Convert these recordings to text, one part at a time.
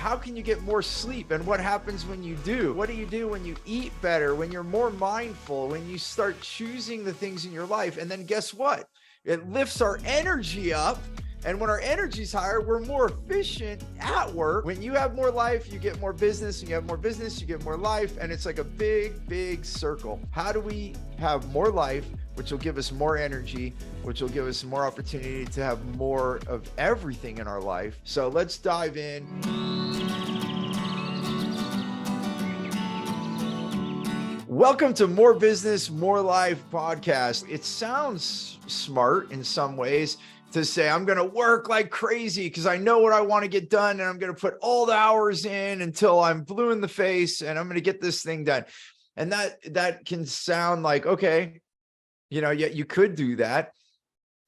how can you get more sleep, and what happens when you do? What do you do when you eat better, when you're more mindful, when you start choosing the things in your life? And then guess what? It lifts our energy up. And when our energy's higher, we're more efficient at work. When you have more life, you get more business. When you have more business, you get more life. And it's like a big, big circle. How do we have more life, which will give us more energy, which will give us more opportunity to have more of everything in our life? So let's dive in. Welcome to More Business, More Life podcast. It sounds smart in some ways to say, I'm going to work like crazy because I know what I want to get done, and I'm going to put all the hours in until I'm blue in the face, and I'm going to get this thing done. And that can sound like, okay, yeah, you could do that.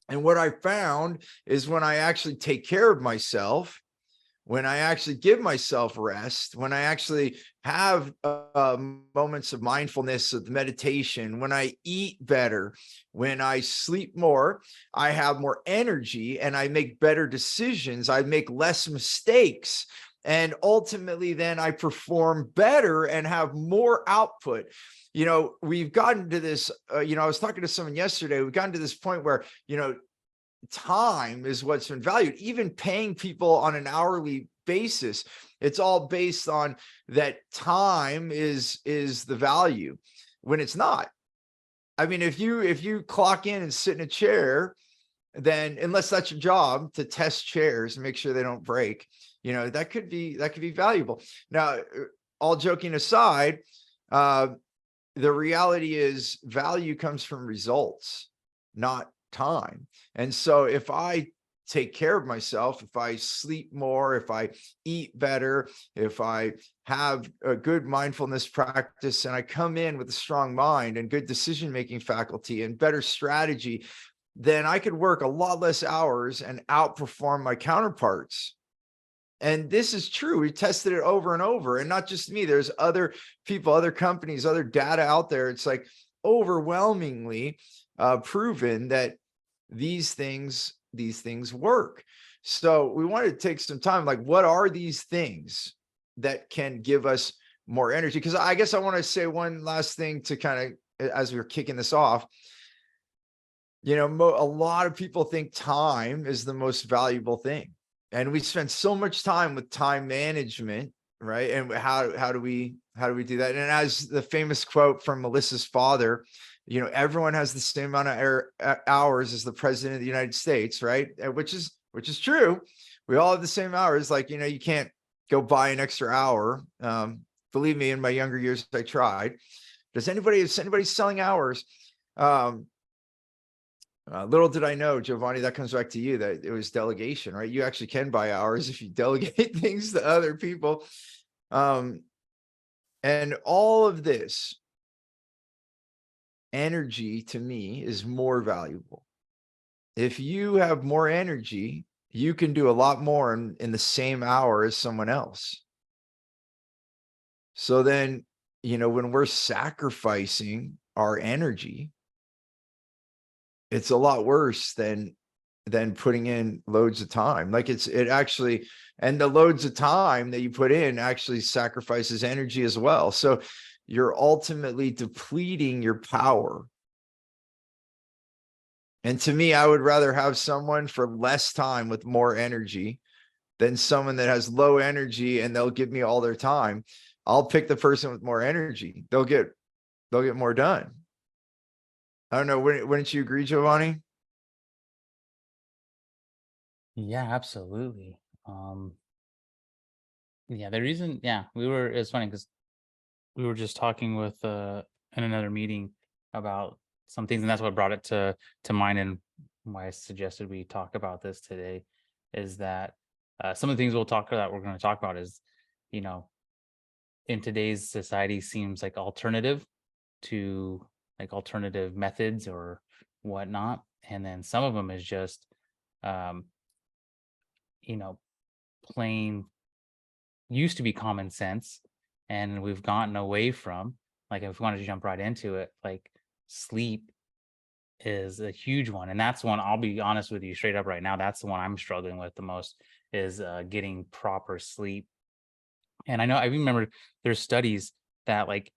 And what I found is when I actually take care of myself, when I actually give myself rest, when I actually have moments of mindfulness, of meditation, when I eat better, when I sleep more, I have more energy and I make better decisions. I make less mistakes. And ultimately, then I perform better and have more output. We've gotten to this, I was talking to someone yesterday, we've gotten to this point where, time is what's been valued. Even paying people on an hourly basis, it's all based on that time is the value, when it's not. I mean, if you clock in and sit in a chair, then unless that's your job to test chairs and make sure they don't break, that could be valuable. Now, all joking aside, the reality is value comes from results, not time. And so if I take care of myself, if I sleep more, if I eat better, if I have a good mindfulness practice, and I come in with a strong mind and good decision-making faculty and better strategy, then I could work a lot less hours and outperform my counterparts. And this is true. We tested it over and over, and not just me. There's other people, other companies, other data out there. It's like overwhelmingly proven that these things work. So we wanted to take some time, like, what are these things that can give us more energy? Because I guess I want to say one last thing to kind of, as we're kicking this off, a lot of people think time is the most valuable thing. And we spend so much time with time management, right? And how do we do that? And as the famous quote from Melissa's father, everyone has the same amount of hours as the president of the United States, right? Which is true. We all have the same hours. Like, you can't go buy an extra hour. Believe me, in my younger years, I tried. Is anybody selling hours? Little did I know, Giovanni, that comes back to you, that it was delegation, right? You actually can buy hours if you delegate things to other people. And all of this energy, to me, is more valuable. If you have more energy, you can do a lot more in the same hour as someone else. So then, when we're sacrificing our energy, it's a lot worse than putting in loads of time. Like it actually, and the loads of time that you put in actually sacrifices energy as well. So you're ultimately depleting your power. And to me, I would rather have someone for less time with more energy than someone that has low energy and they'll give me all their time. I'll pick the person with more energy. They'll get more done. I don't know. Wouldn't you agree, Giovanni? Yeah, absolutely. Yeah, the reason, it's funny because we were just talking with in another meeting about some things, and that's what brought it to mind, and why I suggested we talk about this today is that some of the things we're going to talk about is, you know, in today's society seems like alternative to like alternative methods or whatnot. And then some of them is just um, you know, plain used to be common sense, and we've gotten away from, like, if we want to jump right into it, like sleep is a huge one. And that's one, I'll be honest with you straight up right now, that's the one I'm struggling with the most, is getting proper sleep. And I remember there's studies that like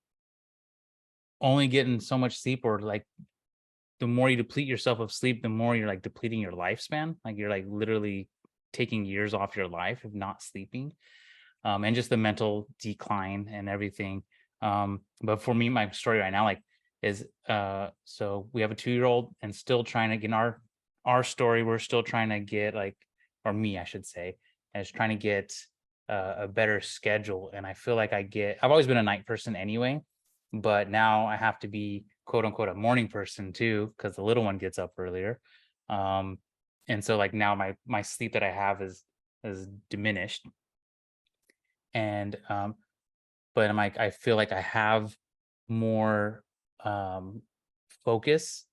only getting so much sleep, or like the more you deplete yourself of sleep, the more you're like depleting your lifespan. Like you're like literally taking years off your life of not sleeping, and just the mental decline and everything. But for me, my story right now, like, is so we have a 2-year-old and still trying to get our story. We're still trying to get like, or me, I should say, is trying to get a better schedule. And I feel like I've always been a night person anyway, but now I have to be quote unquote a morning person too, because the little one gets up earlier. Um, and so like now my sleep that I have is diminished. And but I'm like, I feel like I have more focus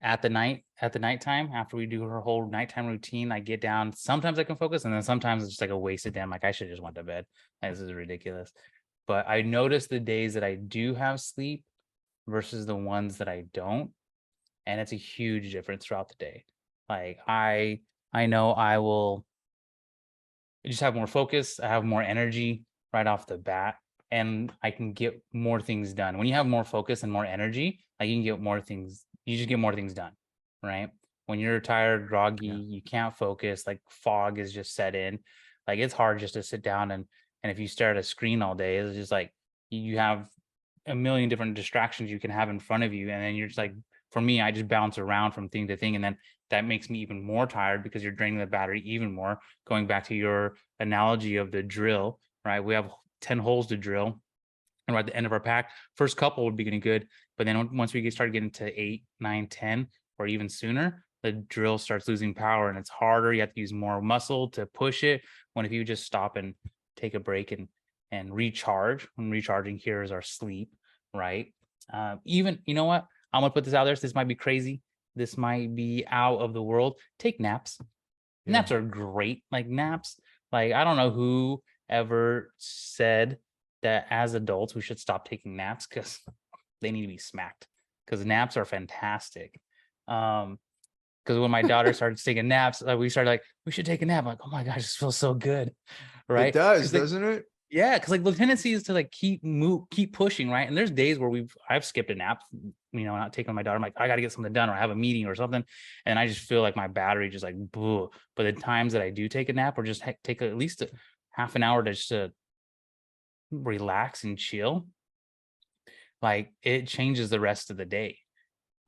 at the nighttime. After we do her whole nighttime routine, I get down. Sometimes I can focus, and then sometimes it's just like a wasted day. I'm like, I should just went to bed. Like, this is ridiculous. But I notice the days that I do have sleep versus the ones that I don't, and it's a huge difference throughout the day. Like I know I will just have more focus, I have more energy right off the bat, and I can get more things done. When you have more focus and more energy, like you can get more things, you just get more things done, right? When you're tired, groggy, Yeah. you can't focus, like fog is just set in. Like it's hard just to sit down and if you stare at a screen all day, it's just like you have a million different distractions you can have in front of you. And then you're just like, for me, I just bounce around from thing to thing. And then that makes me even more tired because you're draining the battery even more. Going back to your analogy of the drill, right? We have 10 holes to drill. And we're at the end of our pack. First couple would be getting good. But then once we start getting to 8, 9, 10, or even sooner, the drill starts losing power and it's harder. You have to use more muscle to push it. When if you just stop and take a break and recharge, when recharging here is our sleep, right? Even, you know what? I'm gonna put this out there. So this might be crazy. This might be out of the world. Take naps. Yeah. Naps are great. Like naps, like I don't know who ever said that as adults we should stop taking naps because they need to be smacked. Because naps are fantastic. Because when my daughter started taking naps, we started like, we should take a nap. I'm like, oh my gosh, this feels so good, It right? does, Because like, doesn't it? yeah, because like the tendency is to like keep pushing, right? And there's days where I've skipped a nap, not taking my daughter. I'm like, I got to get something done, or I have a meeting or something, and I just feel like my battery just like boo. But the times that I do take a nap, or just take at least a half an hour to just to relax and chill, like it changes the rest of the day,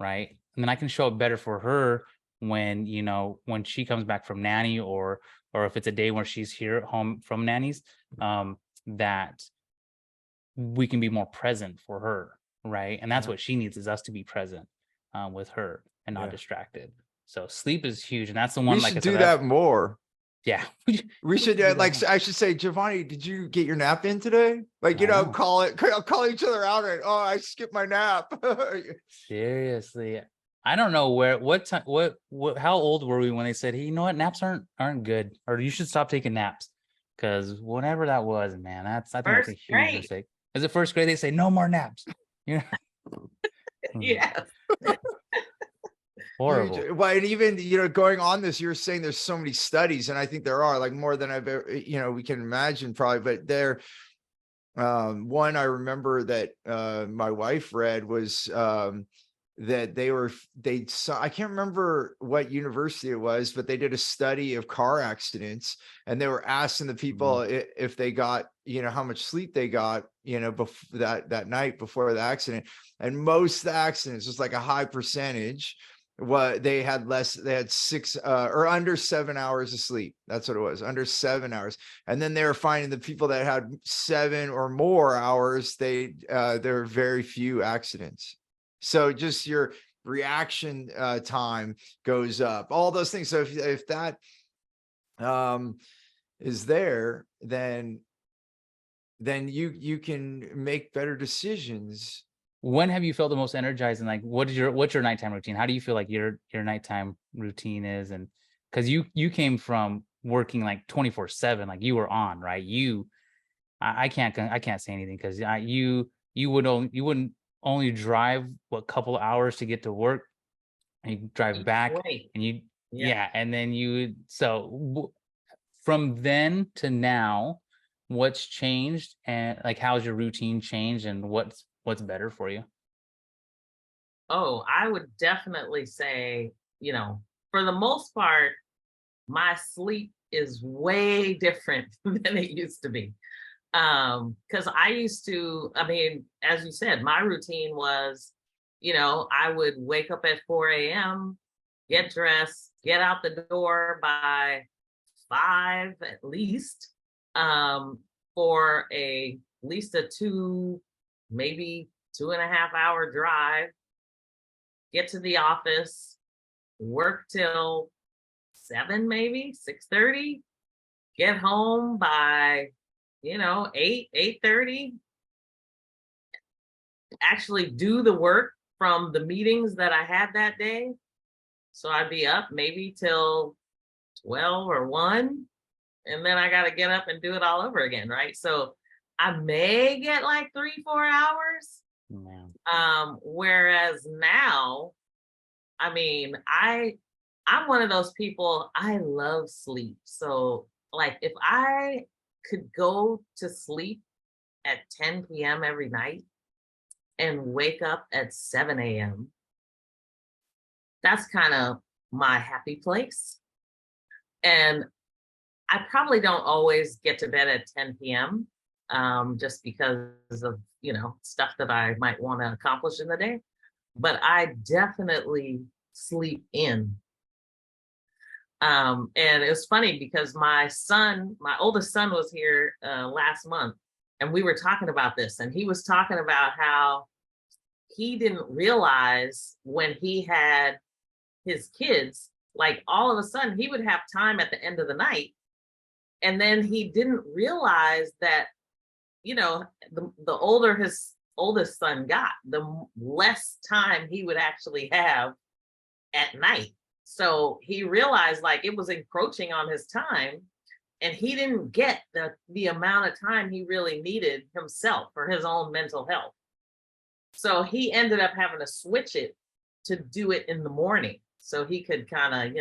right? And then I can show up better for her when when she comes back from nanny, or if it's a day where she's here at home from nannies, that we can be more present for her, right? And that's Yeah. what she needs, is us to be present with her and not Yeah. distracted. So sleep is huge, and that's the We one. Like I should said, do that more. yeah, We should do that like more. I should say, Giovanni, did you get your nap in today? Like, I know. call each other out and, oh, I skipped my nap. Seriously, I don't know what time, what, how old were we when they said, hey, you know what, naps aren't good, or you should stop taking naps, because whatever that was, man, I think that's a First huge grade. mistake. Is it first grade? They say no more naps. Yeah, Yes. horrible. Well, and even, going on this, you're saying there's so many studies, and I think there are, like, more than I've ever, we can imagine probably, but one I remember that my wife read was that they saw, I can't remember what university it was, but they did a study of car accidents, and they were asking the people if they got, how much sleep they got, before that night before the accident. And most of the accidents was like a high percentage, what they had they had 6 or under 7 hours of sleep. That's what it was, under 7 hours. And then they were finding the people that had 7 or more hours, there were very few accidents. So just your reaction time goes up, all those things. So if that is there, then you can make better decisions. When have you felt the most energized, and like what's your nighttime routine? How do you feel like your nighttime routine is? And because you came from working like 24/7, like you were on, right? I can't say anything, because you wouldn't only drive what couple hours to get to work, and you drive back, Wait. and Yeah. and then from then to now, what's changed, and like how's your routine changed, and what's better for you? Oh, I would definitely say, for the most part, my sleep is way different than it used to be. Because I used to, I mean, as you said, my routine was, I would wake up at 4 a.m., get dressed, get out the door by 5 at least, for at least a 2, maybe 2.5 hour drive, get to the office, work till 7, maybe 6:30, get home by 8:30, actually do the work from the meetings that I had that day. So I'd be up maybe till 12 or 1, and then I got to get up and do it all over again, right? So I may get like 3-4 hours. Yeah. Whereas now, I mean, I'm one of those people, I love sleep. So like if I could go to sleep at 10 p.m. every night and wake up at 7 a.m., that's kind of my happy place. And I probably don't always get to bed at 10 p.m. Just because of, stuff that I might want to accomplish in the day. But I definitely sleep in. And it was funny because my oldest son was here last month, and we were talking about this, and he was talking about how he didn't realize when he had his kids, like all of a sudden he would have time at the end of the night. And then he didn't realize that, the older his oldest son got, the less time he would actually have at night. So he realized like it was encroaching on his time, and he didn't get the amount of time he really needed himself for his own mental health. So he ended up having to switch it to do it in the morning so he could kind of,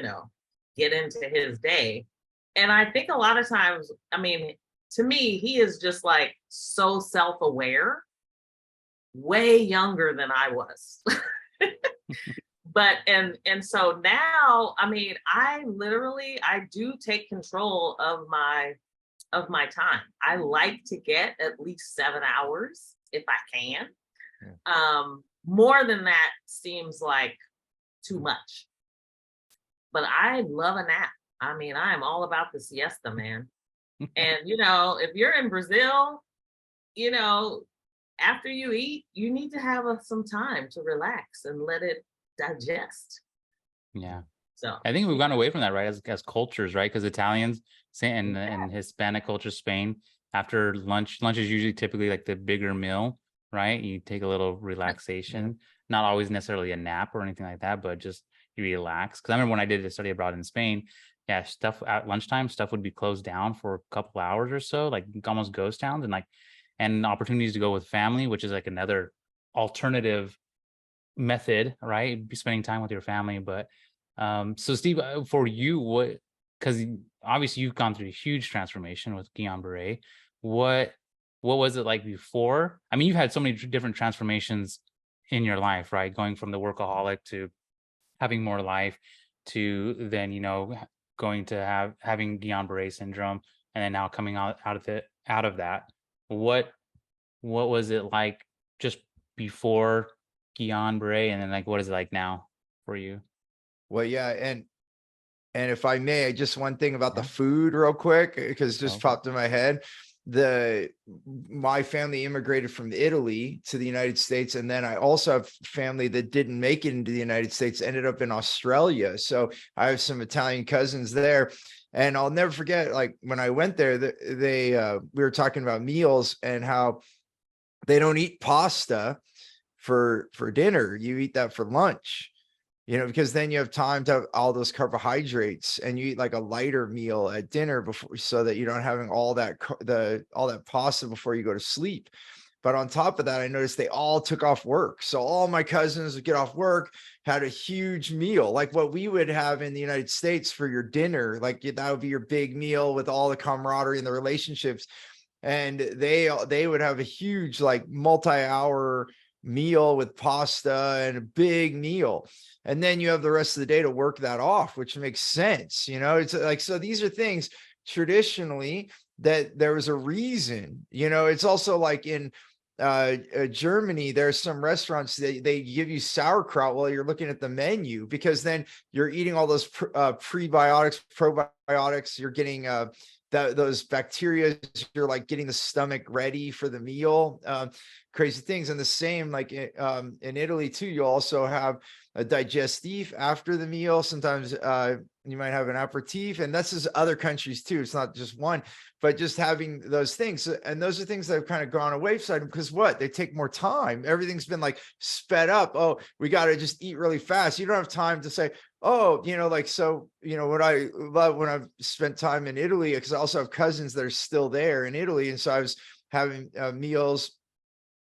get into his day. And I think a lot of times, I mean, to me, he is just like so self-aware, way younger than I was. But and so now, I mean, I do take control of my time. I like to get at least 7 hours if I can. Yeah. More than that seems like too much. But I love a nap. I mean, I am all about the siesta, man. And if you're in Brazil, after you eat, you need to have some time to relax and let it digest. Yeah. So I think we've gone away from that, right? As cultures, right? Because Italians and Hispanic culture, Spain, after lunch is usually typically like the bigger meal, right? You take a little relaxation, not always necessarily a nap or anything like that, but just you relax. Because I remember when I did a study abroad in Spain, stuff at lunchtime, stuff would be closed down for a couple hours or so, like almost ghost towns, and opportunities to go with family, which is like another alternative method, right? Be spending time with your family. But so Steve, for you, because obviously you've gone through a huge transformation with Guillain Barré. What was it like before? I mean, you've had so many different transformations in your life, right? Going from the workaholic to having more life to then, going to having Guillain-Barré syndrome, and then now coming out of that. What was it like just before Guillain-Barré, and then like what is it like now for you? Well, yeah, and if I may, just one thing about the food real quick, because it just popped in my head. My family immigrated from Italy to the United States, and then I also have family that didn't make it into the United States, ended up in Australia. So I have some Italian cousins there, and I'll never forget, like when I went there, we were talking about meals and how they don't eat pasta for dinner. You eat that for lunch. Because then you have time to have all those carbohydrates, and you eat like a lighter meal at dinner before, so that you don't having all that pasta before you go to sleep. But on top of that, I noticed they all took off work. So all my cousins would get off work, had a huge meal, like what we would have in the United States for your dinner. Like that would be your big meal with all the camaraderie and the relationships. and they would have a huge, like, multi-hour meal with pasta and a big meal. And then you have the rest of the day to work that off, which makes sense. It's like, so these are things traditionally that there was a reason. It's also like in Germany, there's some restaurants they give you sauerkraut while you're looking at the menu, because then you're eating all those prebiotics, probiotics. You're getting those bacteria. You're like getting the stomach ready for the meal. Crazy things. And the same, like in Italy too, you also have a digestif after the meal. Sometimes you might have an aperitif, and that's just other countries too. It's not just one, but just having those things. And those are things that have kind of gone away from, because what? They take more time. Everything's been like sped up. Oh, we got to just eat really fast. You don't have time to say, oh, like, so, what I love when I've spent time in Italy, because I also have cousins that are still there in Italy. And so I was having meals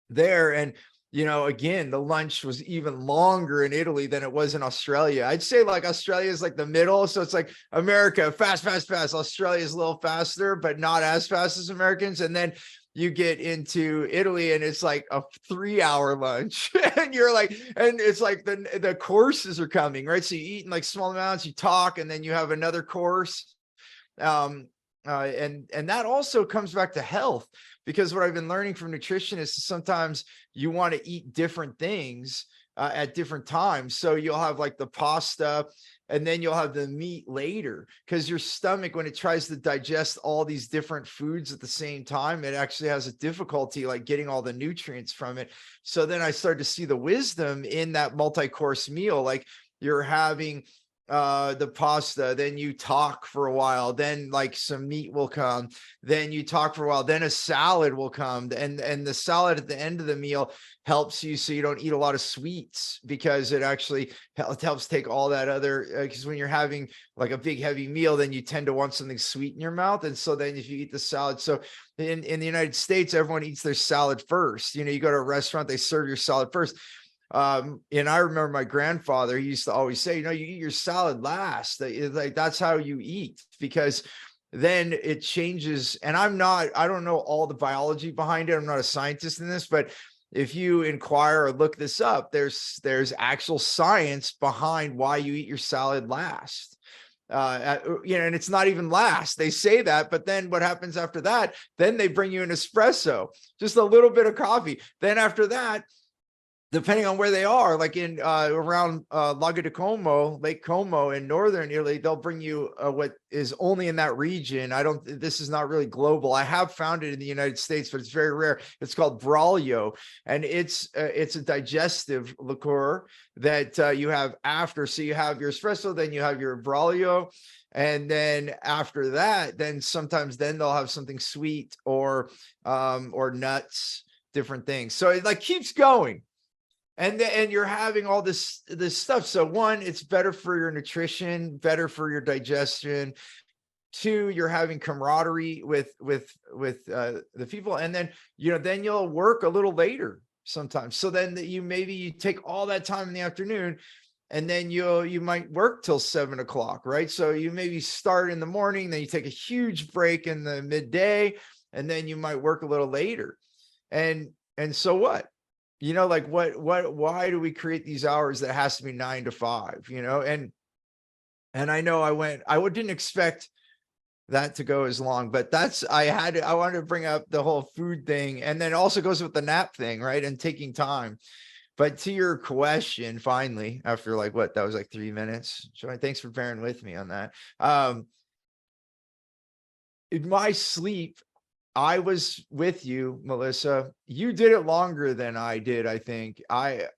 there, and again, the lunch was even longer in Italy than it was in Australia. I'd say like Australia is like the middle, so it's like America, fast. Australia is a little faster, but not as fast as Americans. And then you get into Italy and it's like a 3-hour lunch and you're like, and it's like the courses are coming, right? So you eat in like small amounts, you talk, and then you have another course. And that also comes back to health, because what I've been learning from nutritionists is sometimes you want to eat different things at different times. So you'll have like the pasta, and then you'll have the meat later, because your stomach, when it tries to digest all these different foods at the same time, it actually has a difficulty like getting all the nutrients from it. So then I started to see the wisdom in that multi-course meal. Like, you're having the pasta, then you talk for a while, then like some meat will come, then you talk for a while, then a salad will come, and the salad at the end of the meal helps you so you don't eat a lot of sweets, because it actually helps take all that other, because when you're having like a big heavy meal, then you tend to want something sweet in your mouth. And so then if you eat the salad, so in the United States, everyone eats their salad first. You go to a restaurant, they serve your salad first. And I remember my grandfather, he used to always say, you eat your salad last. Like, that's how you eat, because then it changes. And I don't know all the biology behind it. I'm not a scientist in this, but if you inquire or look this up, there's actual science behind why you eat your salad last. And it's not even last. They say that, but then what happens after that? Then they bring you an espresso, just a little bit of coffee. Then after that, depending on where they are, like in around Lago di Como, Lake Como in northern Italy, they'll bring you what is only in that region. This is not really global. I have found it in the United States, but it's very rare. It's called Braulio, and it's a digestive liqueur that you have after. So you have your espresso, then you have your Braulio, and then after that, then sometimes they'll have something sweet or nuts, different things. So it like keeps going. And you're having all this stuff. So one, it's better for your nutrition, better for your digestion. Two, you're having camaraderie with the people. And then, then you'll work a little later sometimes. So then you take all that time in the afternoon, and then you might work till 7 o'clock, right? So you maybe start in the morning, then you take a huge break in the midday, and then you might work a little later. And so what? Like why do we create these hours that has to be 9 to 5, and I know I didn't expect that to go as long, but I wanted to bring up the whole food thing, and then also goes with the nap thing, right? And taking time. But to your question, finally, after like that was like 3 minutes. Joy, thanks for bearing with me on that. In my sleep, I was with you, Melissa. You did it longer than I did. I think I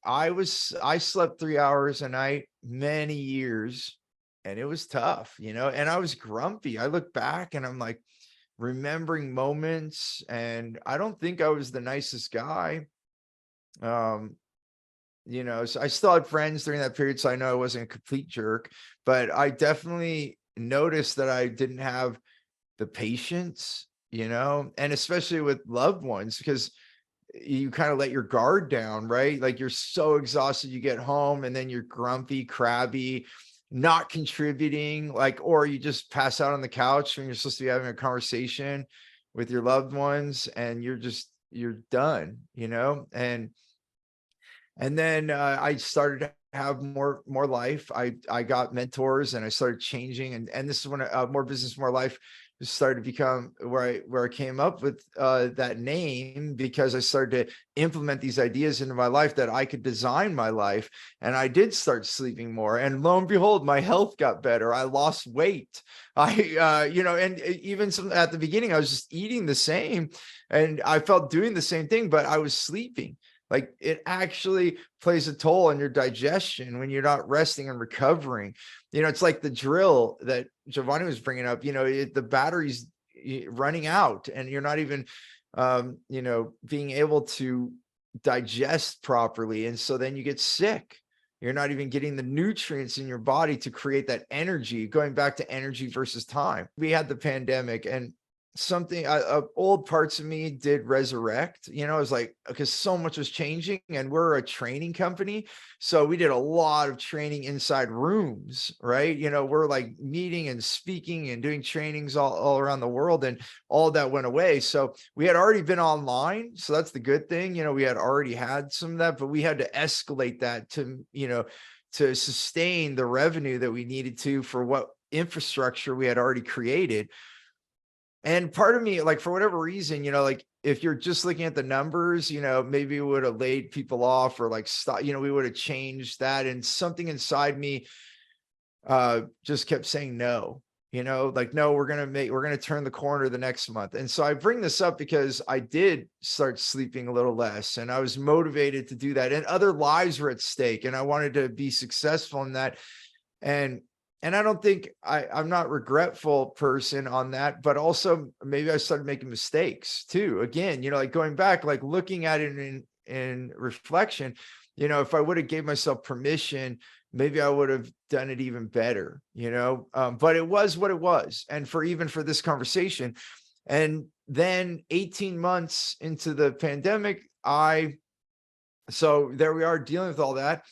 slept 3 hours a night, many years, and it was tough, and I was grumpy. I look back and I'm like remembering moments, and I don't think I was the nicest guy. So I still had friends during that period, so I know I wasn't a complete jerk, but I definitely noticed that I didn't have the patience, and especially with loved ones, because you kind of let your guard down, right? Like, you're so exhausted, you get home and then you're grumpy, crabby, not contributing, or you just pass out on the couch when you're supposed to be having a conversation. with your loved ones, and you're done, and then I started to have more life. I got mentors, and I started changing, and this is when more business, more life started to become where I came up with that name, because I started to implement these ideas into my life that I could design my life. And I did start sleeping more, and lo and behold, my health got better. I lost weight. And even at the beginning, I was just eating the same, and I felt doing the same thing, but I was sleeping. Like, it actually plays a toll on your digestion when you're not resting and recovering. It's like the drill that Giovanni was bringing up. The battery's running out, and you're not even, being able to digest properly. And so then you get sick. You're not even getting the nutrients in your body to create that energy, going back to energy versus time. We had the pandemic, and something old parts of me did resurrect. It was like, because so much was changing, and we're a training company, so we did a lot of training inside rooms, right? We're like meeting and speaking and doing trainings all around the world, and all that went away. So we had already been online, so that's the good thing. We had already had some of that, but we had to escalate that to sustain the revenue that we needed to for what infrastructure we had already created. And part of me, like, for whatever reason, like, if you're just looking at the numbers, maybe we would have laid people off, or like, stop, we would have changed that. And something inside me just kept saying no, like, no, we're going to turn the corner the next month. And so I bring this up because I did start sleeping a little less, and I was motivated to do that, and other lives were at stake, and I wanted to be successful in that. And I don't think I'm not a regretful person on that, but also maybe I started making mistakes too. Again, like, going back, like, looking at it in reflection, if I would have gave myself permission, maybe I would have done it even better, but it was what it was. And for this conversation, and then 18 months into the pandemic, so there we are dealing with all that.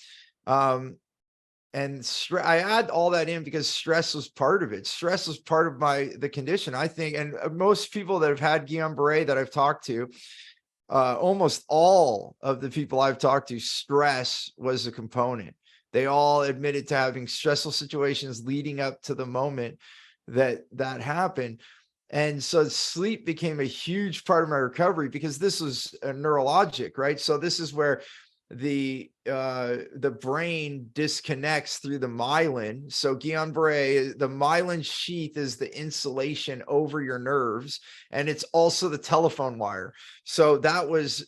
And I add all that in because stress was part of it. Stress was part of the condition, I think. And most people that have had Guillain-Barré that I've talked to, almost all of the people I've talked to, stress was a component. They all admitted to having stressful situations leading up to the moment that happened. And so sleep became a huge part of my recovery, because this was a neurologic, right? So this is where the brain disconnects through the myelin. So Guillain-Barré, the myelin sheath is the insulation over your nerves, and it's also the telephone wire. So that was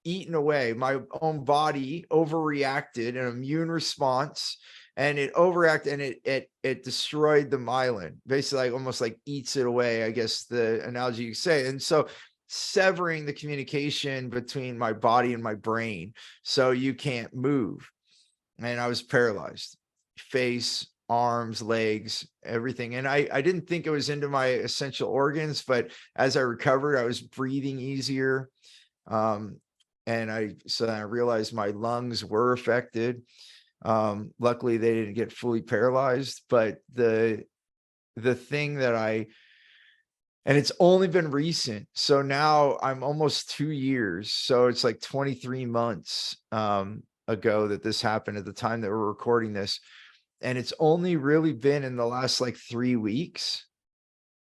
eaten away. My own body overreacted, an immune response, and it overreacted, and it destroyed the myelin, basically, like, almost like eats it away, I guess the analogy you say. And so severing the communication between my body and my brain, so you can't move. And I was paralyzed, face, arms, legs, everything. And I didn't think it was into my essential organs, but as I recovered, I was breathing easier. And I realized my lungs were affected. Luckily they didn't get fully paralyzed, but the thing that and it's only been recent. So now I'm almost 2 years. So it's like 23 months ago that this happened, at the time that we're recording this. And it's only really been in the last like 3 weeks,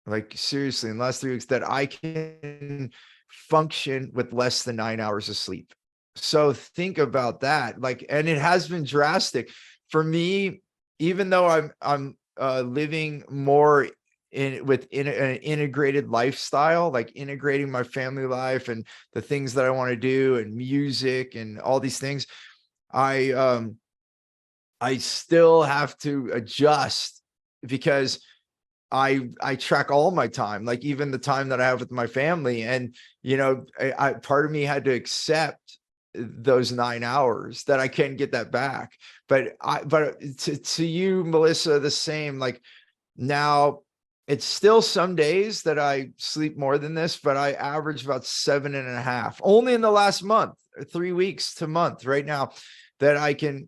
like, seriously, in the last 3 weeks, that I can function with less than 9 hours of sleep. So think about that. Like, and it has been drastic for me, even though I'm living more within an integrated lifestyle, like integrating my family life and the things that I want to do, and music and all these things. I still have to adjust, because I track all my time, like even the time that I have with my family. And, part of me had to accept those 9 hours, that I can't get that back. But to you, Melissa, the same, like, now it's still some days that I sleep more than this, but I average about 7.5 only in the last month, 3 weeks to month right now, that I can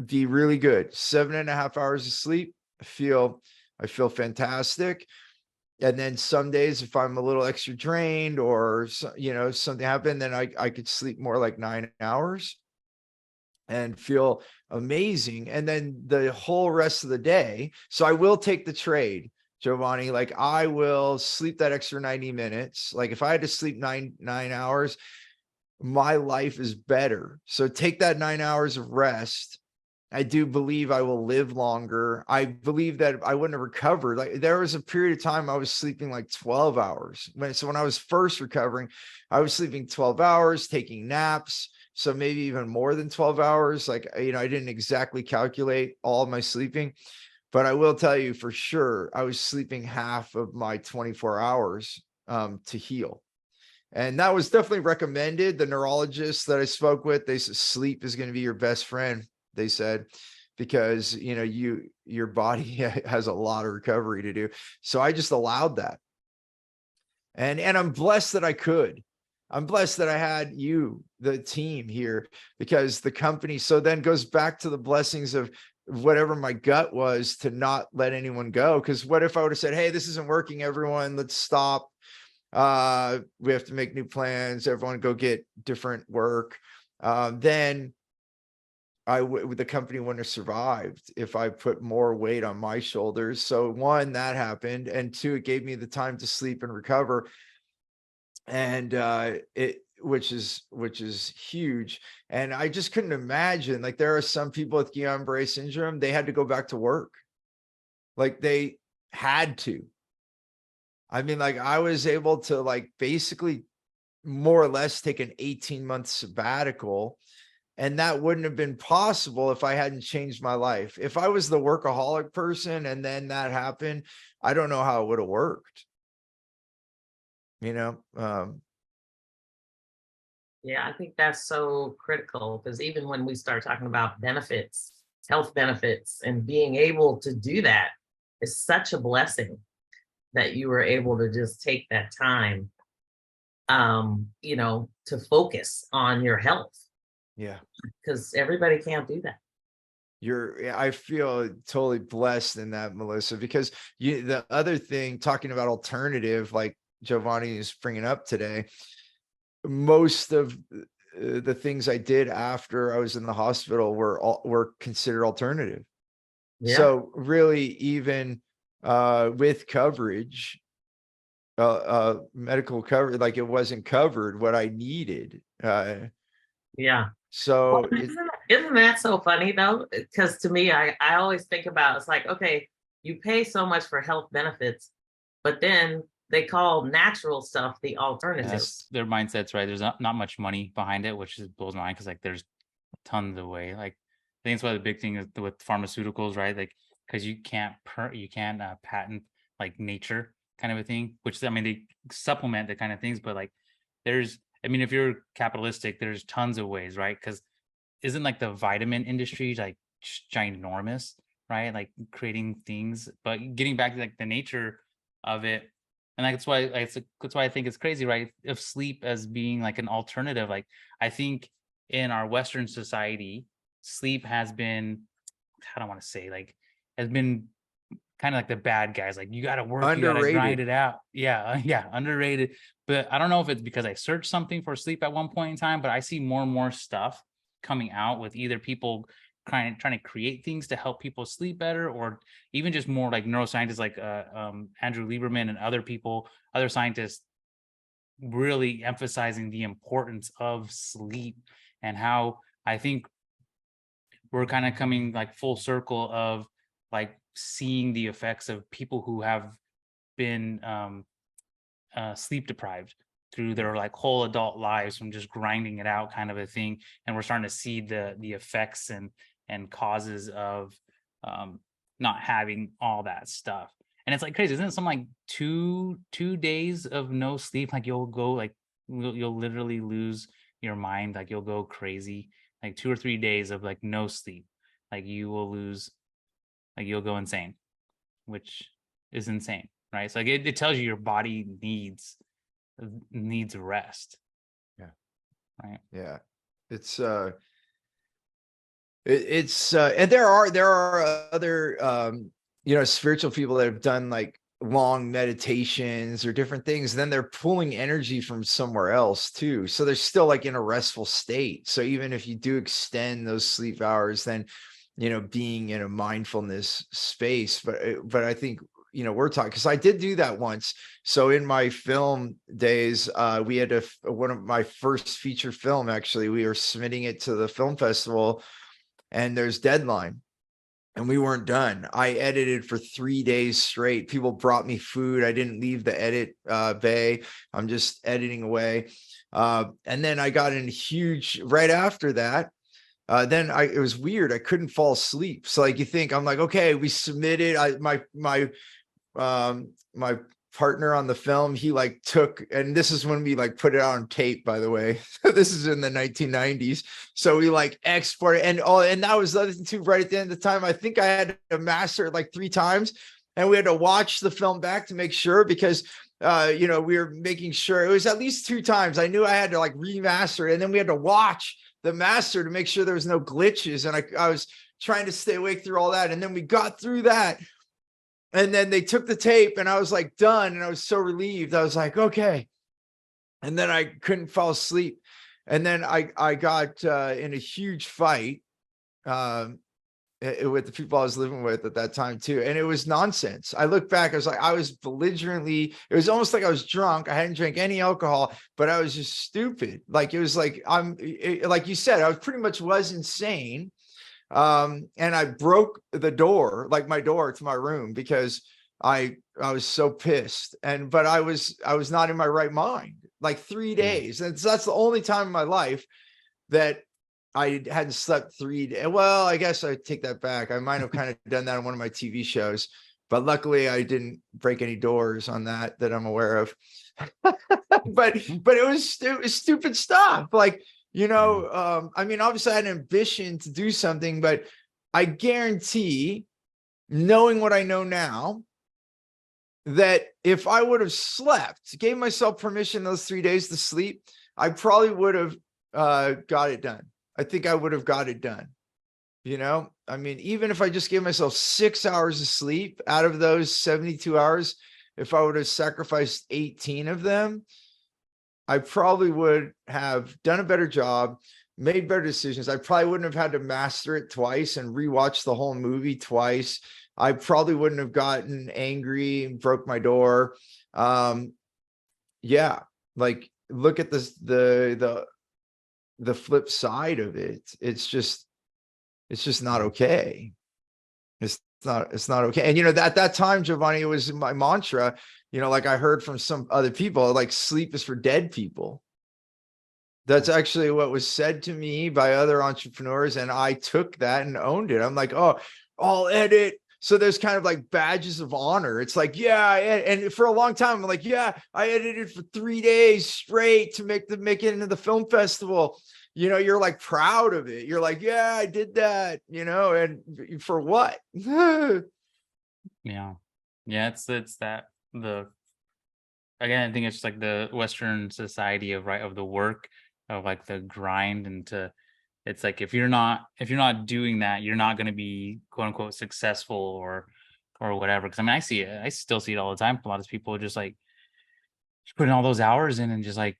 be really good. 7.5 hours of sleep. I feel fantastic. And then some days, if I'm a little extra drained or, something happened, then I could sleep more like 9 hours and feel amazing. And then the whole rest of the day. So I will take the trade, Giovanni. Like I will sleep that extra 90 minutes. Like if I had to sleep nine hours, my life is better. So take that 9 hours of rest. I do believe I will live longer. I believe that I wouldn't have recovered. Like there was a period of time I was sleeping like 12 hours. So when I was first recovering, I was sleeping 12 hours, taking naps. So maybe even more than 12 hours. Like, I didn't exactly calculate all of my sleeping, but I will tell you for sure, I was sleeping half of my 24 hours to heal. And that was definitely recommended. The neurologists that I spoke with, they said sleep is going to be your best friend. They said, because your body has a lot of recovery to do. So I just allowed that. And I'm blessed that I could. I'm blessed that I had you, the team here, because the company. So then goes back to the blessings of whatever my gut was to not let anyone go. Because what if I would have said, hey, this isn't working, everyone, let's stop. We have to make new plans. Everyone go get different work. Then the company wouldn't have survived if I put more weight on my shoulders. So one, that happened. And two, it gave me the time to sleep and recover. And which is huge. And I just couldn't imagine, like there are some people with Guillain-Barré syndrome, they had to go back to work. Like they had to. I mean, like I was able to like basically more or less take an 18-month sabbatical. And that wouldn't have been possible if I hadn't changed my life. If I was the workaholic person and then that happened, I don't know how it would have worked. Yeah, I think that's so critical because even when we start talking about benefits, health benefits, and being able to do that is such a blessing that you were able to just take that time, to focus on your health. Yeah. Because everybody can't do that. I feel totally blessed in that, Melissa, because the other thing, talking about alternative, like Giovanni is bringing up today, most of the things I did after I was in the hospital were considered alternative. Yeah. So really, even with coverage, medical coverage, like it wasn't covered what I needed. Yeah. So Well, isn't that so funny though? Because to me, I always think about it's like, okay, you pay so much for health benefits, but then they call natural stuff the alternatives. That's their mindsets, right? There's not much money behind it, which blows my mind because like there's tons of way. Like I think that's why the big thing is with pharmaceuticals, right? Like because you can't patent like nature kind of a thing, which I mean they supplement the kind of things, but like if you're capitalistic, there's tons of ways, right? Because isn't like the vitamin industry like ginormous, right? Like creating things, but getting back to like the nature of it. And that's why I think it's crazy, right? If sleep as being like an alternative, like I think in our Western society, sleep has been, I don't want to say like, has been kind of like the bad guys. Like you got to work, you got to grind it out. Yeah, yeah, underrated. But I don't know if it's because I searched something for sleep at one point in time, but I see more and more stuff coming out with either people trying to create things to help people sleep better, or even just more like neuroscientists like Andrew Lieberman and other scientists really emphasizing the importance of sleep and how I think we're kind of coming like full circle of like seeing the effects of people who have been sleep deprived through their like whole adult lives from just grinding it out kind of a thing, and we're starting to see the effects and causes of not having all that stuff. And it's like crazy, isn't it? Something like two days of no sleep, like you'll go like you'll literally lose your mind, like you'll go crazy. Like 2 or 3 days of like no sleep, like you will lose, like you'll go insane, which is insane, right? So like it tells you your body needs rest. Yeah. Right. Yeah. It's and there are other spiritual people that have done like long meditations or different things, then they're pulling energy from somewhere else too. So they're still like in a restful state. So even if you do extend those sleep hours, then, being in a mindfulness space. But I think, we're talking, because I did do that once. So in my film days, we had one of my first feature film, actually, we were submitting it to the film festival, and there's deadline. And we weren't done. I edited for 3 days straight. People brought me food. I didn't leave the edit bay. I'm just editing away. And then I got in huge, right after that, it was weird. I couldn't fall asleep. So like you think, I'm like, okay, we submitted. My partner on the film, he like took, and this is when we like put it on tape, by the way. This is in the 1990s. So we like exported, and that was the other thing too, right at the end of the time, I think I had to master it like 3 times, and we had to watch the film back to make sure, because we were making sure it was at least 2 times. I knew I had to like remaster it, and then we had to watch the master to make sure there was no glitches. And I was trying to stay awake through all that. And then we got through that. And then they took the tape, and I was like done. And I was so relieved. I was like, okay. And then I couldn't fall asleep. And then I got in a huge fight with the people I was living with at that time too. And it was nonsense. I look back, I was belligerently, it was almost like I was drunk. I hadn't drank any alcohol, but I was just stupid. Like, it was like, like you said, I pretty much was insane. And I broke the door, like my door to my room, because I was so pissed. But I was not in my right mind, like 3 days. And so that's the only time in my life that I hadn't slept 3 days. Well, I guess I take that back. I might have kind of done that on one of my TV shows, but luckily I didn't break any doors on that I'm aware of. but it was stupid stuff. Like, I mean, obviously I had an ambition to do something, but I guarantee, knowing what I know now, that if I would have slept, gave myself permission those 3 days to sleep, I probably would have got it done. I think I would have got it done. I mean, even if I just gave myself 6 hours of sleep out of those 72 hours, if I would have sacrificed 18 of them, I probably would have done a better job, made better decisions. I probably wouldn't have had to master it twice and rewatch the whole movie twice. I probably wouldn't have gotten angry and broke my door. Yeah, like, look at the flip side of it. It's just not okay. It's not okay. And at that time, Giovanni, it was my mantra. Like I heard from some other people, like, sleep is for dead people. That's actually what was said to me by other entrepreneurs. And I took that and owned it. I'm like, oh, I'll edit. So there's kind of like badges of honor. It's like, yeah. And for a long time, I'm like, yeah, I edited for 3 days straight to make it into the film festival. You're like proud of it. You're like, yeah, I did that, and for what? Yeah. It's that again, I think it's like the Western society of the work, of like the grind, and it's like, if you're not doing that, you're not going to be quote unquote successful or whatever. Because I mean, I still see it all the time. A lot of people just like putting all those hours in, and just like,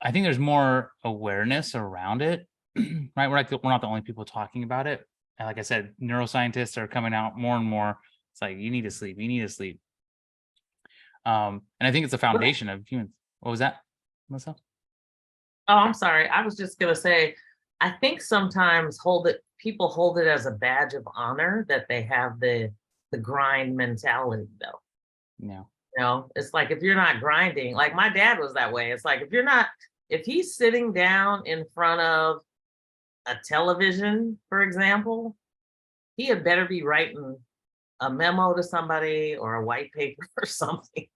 I think there's more awareness around it, right? We're not the only people talking about it. And like I said, neuroscientists are coming out more and more. It's like, you need to sleep. And I think it's the foundation of humans. What was that, Melissa? Oh, I'm sorry. I was just gonna say, I think sometimes people hold it as a badge of honor that they have the grind mentality, though. Yeah. It's like, if you're not grinding, like my dad was that way. It's like, if he's sitting down in front of a television, for example, he had better be writing a memo to somebody or a white paper or something.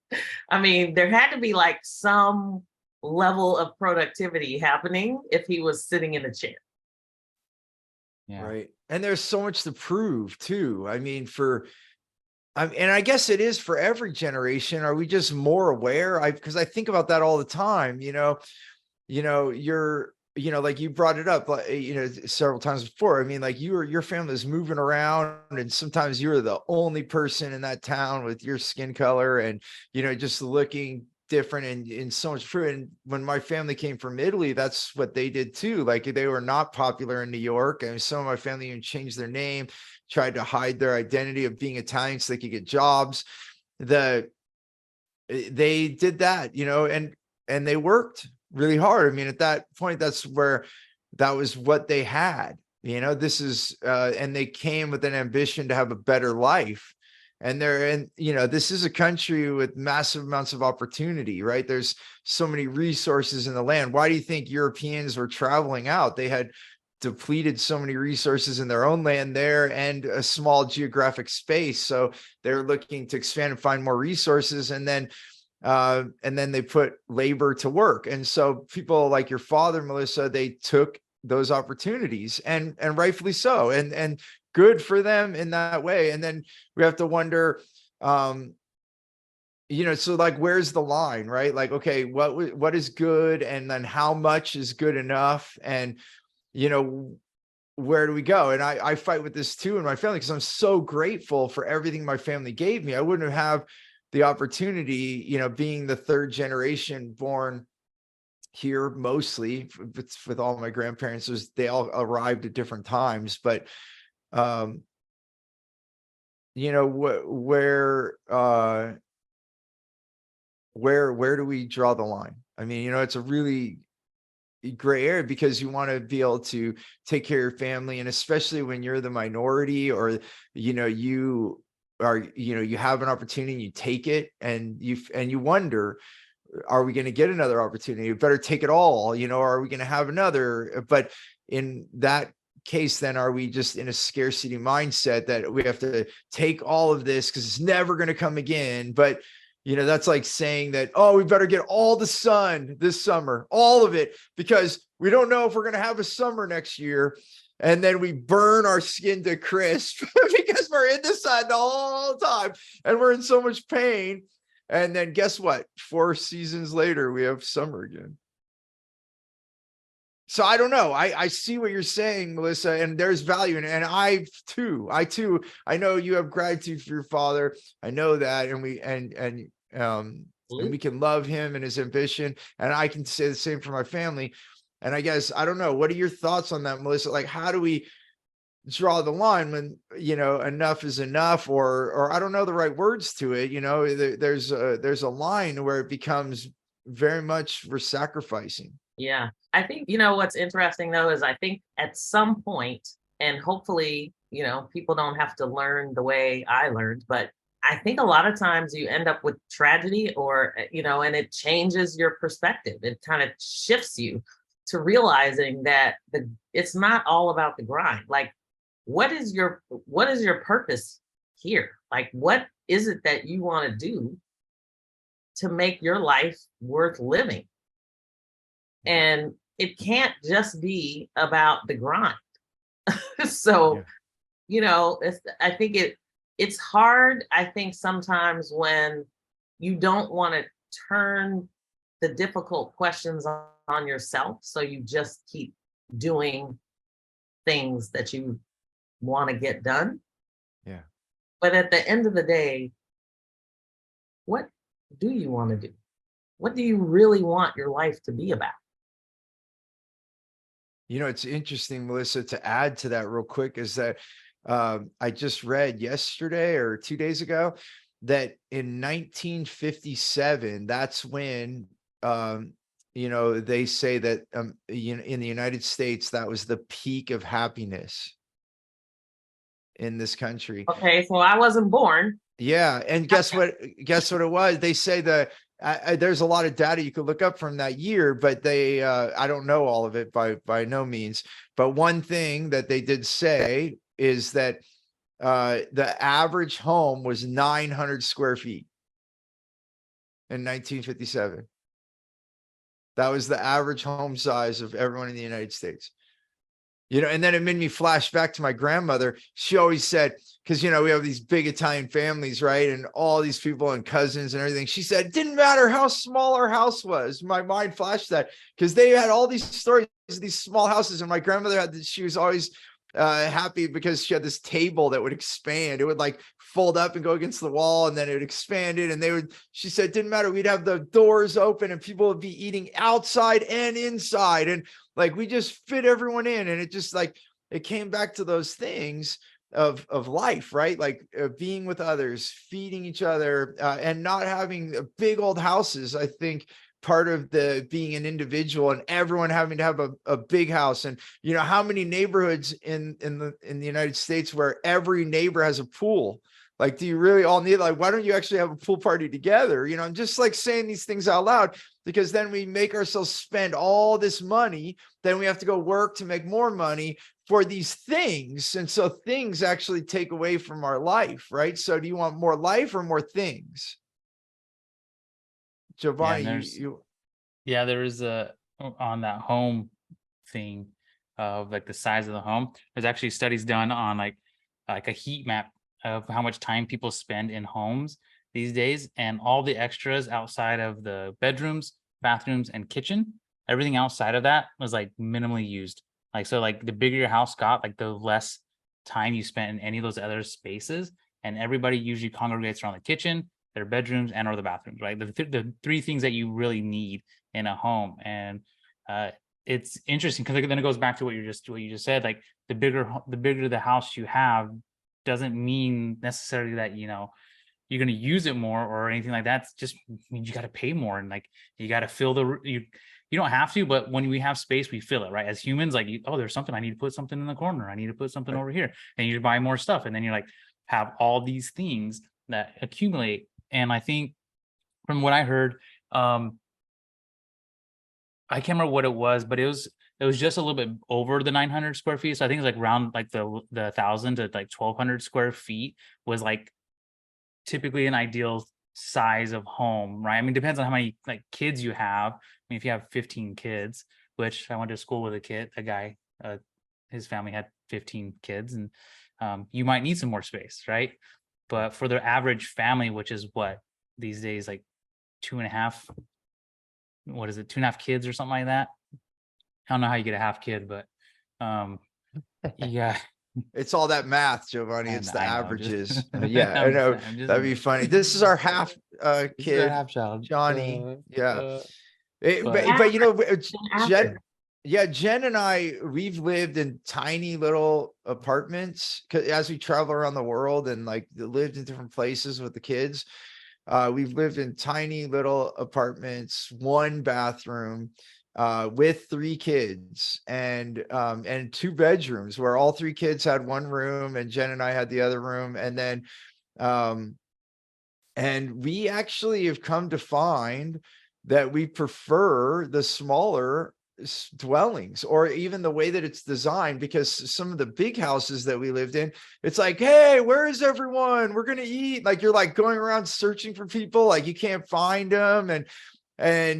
I mean, there had to be like some level of productivity happening if he was sitting in a chair. Yeah. Right. And there's so much to prove too. I mean, and I guess it is for every generation. Are we just more aware? Because I think about that all the time. you know, like you brought it up, like, you know, several times before. I mean, like your family is moving around, and sometimes you're the only person in that town with your skin color, and, you know, just looking different and so much fruit. And when my family came from Italy, that's what they did too. Like they were not popular in New York, and some of my family even changed their name, tried to hide their identity of being Italian so they could get jobs. They did that, you know, and they worked really hard. I mean, at that point, that's where that was what they had, you know. This is and they came with an ambition to have a better life. And you know, this is a country with massive amounts of opportunity, right? There's so many resources in the land. Why do you think Europeans were traveling out? They had depleted so many resources in their own land there and a small geographic space. So they're looking to expand and find more resources. And then they put labor to work. And so people like your father, Melissa, they took those opportunities, and rightfully so. And good for them in that way. And then we have to wonder, you know, so like, where's the line, right? Like, okay, what is good? And then how much is good enough? And, you know, where do we go? And I fight with this too in my family, because I'm so grateful for everything my family gave me. I wouldn't have the opportunity, you know, being the third generation born here, mostly with all my grandparents. They all arrived at different times, but you know, where do we draw the line? I mean, you know, it's a really gray area, because you want to be able to take care of your family, and especially when you're the minority, or, you know, you have an opportunity and you take it, and you wonder, are we going to get another opportunity? We better take it all, you know, are we going to have another? But in that case, then are we just in a scarcity mindset that we have to take all of this because it's never going to come again? But, you know, that's like saying that, oh, we better get all the sun this summer, all of it, because we don't know if we're going to have a summer next year. And then we burn our skin to crisp because we're in the sun the whole time and we're in so much pain. And then guess what? 4 seasons later, we have summer again. So I don't know. I see what you're saying, Melissa, and there's value in it. And I know you have gratitude for your father. I know that. And we can love him and his ambition. And I can say the same for my family. And I guess, I don't know. What are your thoughts on that, Melissa? Like, how do we draw the line when, you know, enough is enough, or I don't know the right words to it. You know, there's a line where it becomes very much we're sacrificing. Yeah. I think, you know, what's interesting though, is I think at some point, and hopefully, you know, people don't have to learn the way I learned, but I think a lot of times you end up with tragedy, or, you know, and it changes your perspective. It kind of shifts you to realizing that it's not all about the grind. Like, what is your purpose here? Like, what is it that you want to do to make your life worth living? And it can't just be about the grind. So, Yeah. you know, I think it's hard, I think, sometimes when you don't want to turn the difficult questions on yourself. So you just keep doing things that you want to get done. Yeah. But at the end of the day, what do you want to do? What do you really want your life to be about? You know, it's interesting, Melissa, to add to that real quick, is that I just read yesterday or 2 days ago that in 1957, that's when, you know, they say that, you know, in the United States, that was the peak of happiness in this country. Okay, so I wasn't born. Yeah, and guess what? Guess what it was? They say that there's a lot of data you could look up from that year, but they I don't know all of it by no means. But one thing that they did say is that the average home was 900 square feet in 1957. That was the average home size of everyone in the United States. And then it made me flash back to my grandmother. She always said, because, we have these big Italian families, right? And all these people and cousins and everything. She said, it didn't matter how small our house was. My mind flashed that because they had all these stories, these small houses. And my grandmother she was always happy because she had this table that would expand. It would like fold up and go against the wall, and then it would expand it. And she said, it didn't matter. We'd have the doors open and people would be eating outside and inside. And like, we just fit everyone in. And it just like, it came back to those things of life, right? Like being with others, feeding each other, and not having big old houses. I think part of the being an individual and everyone having to have a big house. And how many neighborhoods in the United States where every neighbor has a pool? Like, do you really all need, like, why don't you actually have a pool party together? I'm just like saying these things out loud, because then we make ourselves spend all this money. Then we have to go work to make more money for these things. And so things actually take away from our life, right? So do you want more life or more things? Giovanni, there is on that home thing of like the size of the home. There's actually studies done on like a heat map of how much time people spend in homes these days, and all the extras outside of the bedrooms, bathrooms, and kitchen. Everything outside of that was like minimally used. Like, so like the bigger your house got, like the less time you spent in any of those other spaces. And everybody usually congregates around the kitchen, their bedrooms, and or the bathrooms, right? The three things that you really need in a home. And it's interesting because then it goes back to what you just said. Like the bigger the house you have doesn't mean necessarily that you're going to use it more or anything like that. It's just means you got to pay more, and like you got to fill you don't have to, but when we have space, we fill it, right? As humans, like, there's something, I need to put something in the corner. I need to put something over here. And you buy more stuff. And then you like have all these things that accumulate. And I think from what I heard, I can't remember what it was, but it was just a little bit over the 900 square feet. So I think it's like around like the 1,000 to like 1,200 square feet was like typically an ideal size of home, right? I mean, it depends on how many like kids you have. I mean, if you have 15 kids, which I went to school with a guy, his family had 15 kids, and you might need some more space, right? But for the average family, which is what these days, like 2.5 kids or something like that. I don't know how you get a half kid, but yeah. It's all that math, Giovanni. It's the averages. Yeah, I know. That'd be funny. This is our half kid, half child, Johnny. But Jen and I, we've lived in tiny little apartments as we travel around the world and like lived in different places with the kids. We've lived in tiny little apartments, one bathroom, with 3 kids and 2 bedrooms where all 3 kids had one room and Jen and I had the other room. And then, and we actually have come to find that we prefer the smaller dwellings, or even the way that it's designed, because some of the big houses that we lived in, it's like, hey, where is everyone? We're going to eat. Like, you're like going around searching for people, like you can't find them. And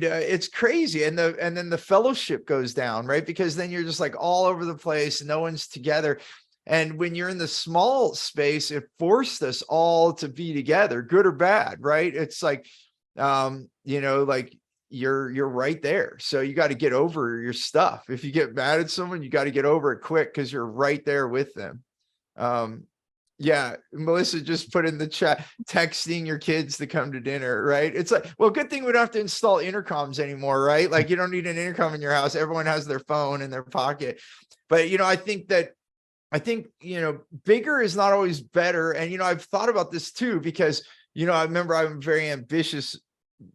it's crazy. And then the fellowship goes down, right? Because then you're just like all over the place. No one's together. And when you're in the small space, it forced us all to be together, good or bad, right? It's like, like you're right there. So you got to get over your stuff. If you get mad at someone, you got to get over it quick because you're right there with them. Yeah, Melissa just put in the chat, texting your kids to come to dinner, right? It's like, well, good thing we don't have to install intercoms anymore, right? Like, you don't need an intercom in your house. Everyone has their phone in their pocket. But, I think, bigger is not always better. And, I've thought about this too, because, I remember I'm a very ambitious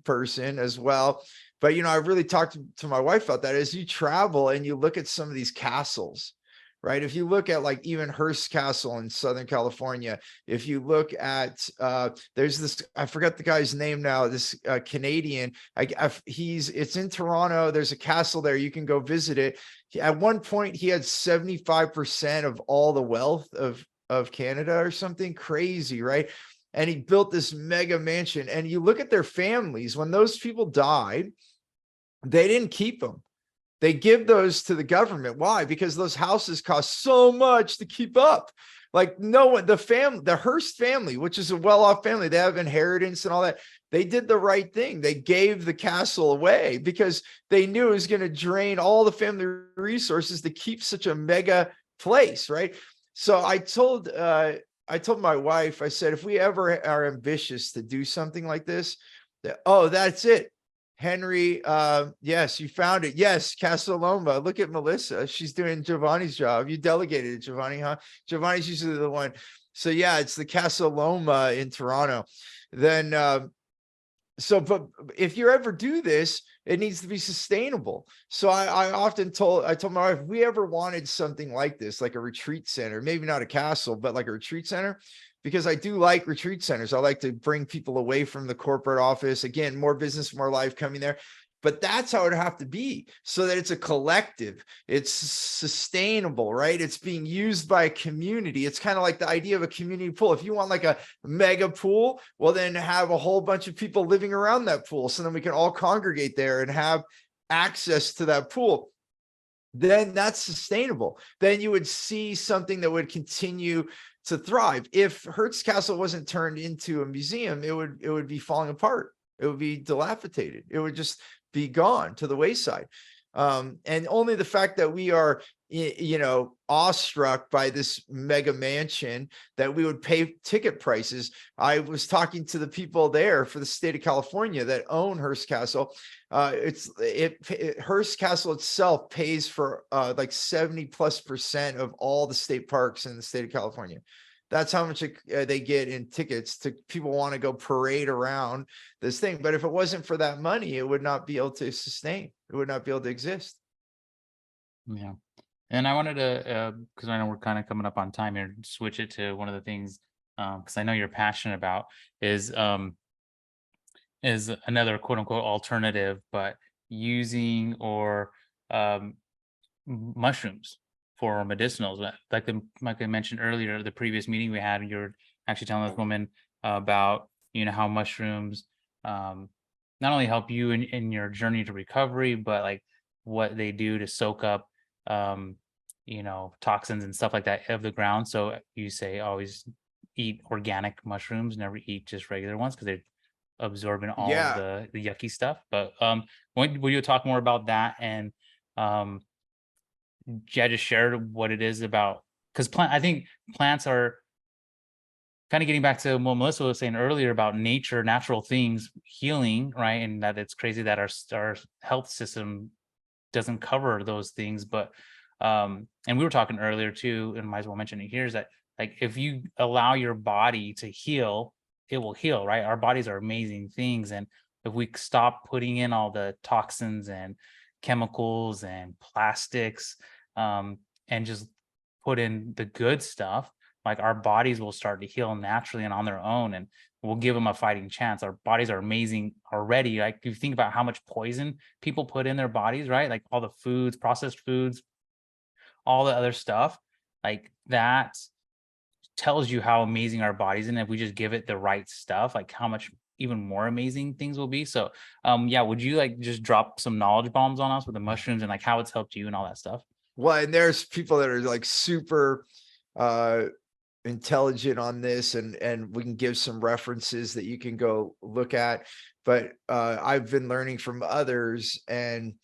person as well. But, I really talked to my wife about that. As you travel and you look at some of these castles, right? If you look at like even Hearst Castle in Southern California, if you look at, there's this, I forgot the guy's name now, this Canadian, it's in Toronto. There's a castle there. You can go visit it. At one point he had 75% of all the wealth of Canada or something crazy, right? And he built this mega mansion. And you look at their families, when those people died, they didn't keep them. They give those to the government. Why? Because those houses cost so much to keep up. Like no one, the Hearst family, which is a well-off family, they have inheritance and all that. They did the right thing. They gave the castle away because they knew it was going to drain all the family resources to keep such a mega place, right? So I told my wife, I said, if we ever are ambitious to do something like this, that's it. Henry, yes, you found it. Yes, Casa Loma. Look at Melissa. She's doing Giovanni's job. You delegated it, Giovanni, huh? Giovanni's usually the one. So yeah, it's the Casa Loma in Toronto. Then but if you ever do this, it needs to be sustainable. So I told my wife, if we ever wanted something like this, like a retreat center, maybe not a castle, but like a retreat center, because I do like retreat centers. I like to bring people away from the corporate office. Again, more business, more life coming there. But that's how it have to be, so that it's a collective, it's sustainable, right? It's being used by a community. It's kind of like the idea of a community pool. If you want like a mega pool, well, then have a whole bunch of people living around that pool. So then we can all congregate there and have access to that pool. Then that's sustainable. Then you would see something that would continue to thrive. If Hearst Castle wasn't turned into a museum, it would be falling apart. It would be dilapidated. It would just be gone to the wayside. And only the fact that we are, awestruck by this mega mansion, that we would pay ticket prices. I was talking to the people there for the state of California that own Hearst Castle. Hearst Castle itself pays for like 70+% of all the state parks in the state of California. That's how much they get in tickets to people want to go parade around this thing. But if it wasn't for that money, it would not be able to sustain. It would not be able to exist. Yeah. And I wanted to, because I know we're kind of coming up on time here, switch it to one of the things, because I know you're passionate about is another quote unquote alternative, but using mushrooms for medicinals. Like I mentioned earlier, the previous meeting we had, you're actually telling this woman about, how mushrooms not only help you in your journey to recovery, but like what they do to soak up toxins and stuff like that of the ground. So you say always eat organic mushrooms, never eat just regular ones, because they're absorbing all of the yucky stuff. But will you talk more about that? And just share what it is about, because I think plants are kind of getting back to what Melissa was saying earlier about nature, natural things healing, right? And that it's crazy that our health system doesn't cover those things. But and we were talking earlier too, and might as well mention it here, is that like if you allow your body to heal, it will heal, right? Our bodies are amazing things, and if we stop putting in all the toxins and chemicals and plastics, and just put in the good stuff, like our bodies will start to heal naturally and on their own, and we'll give them a fighting chance. Our bodies are amazing already. Like if you think about how much poison people put in their bodies, right? Like all the foods, processed foods, all the other stuff, like that tells you how amazing our bodies, and if we just give it the right stuff, like how much even more amazing things will be. So would you like just drop some knowledge bombs on us with the mushrooms and like how it's helped you and all that stuff? Well, and there's people that are like super intelligent on this, and we can give some references that you can go look at. But I've been learning from others, and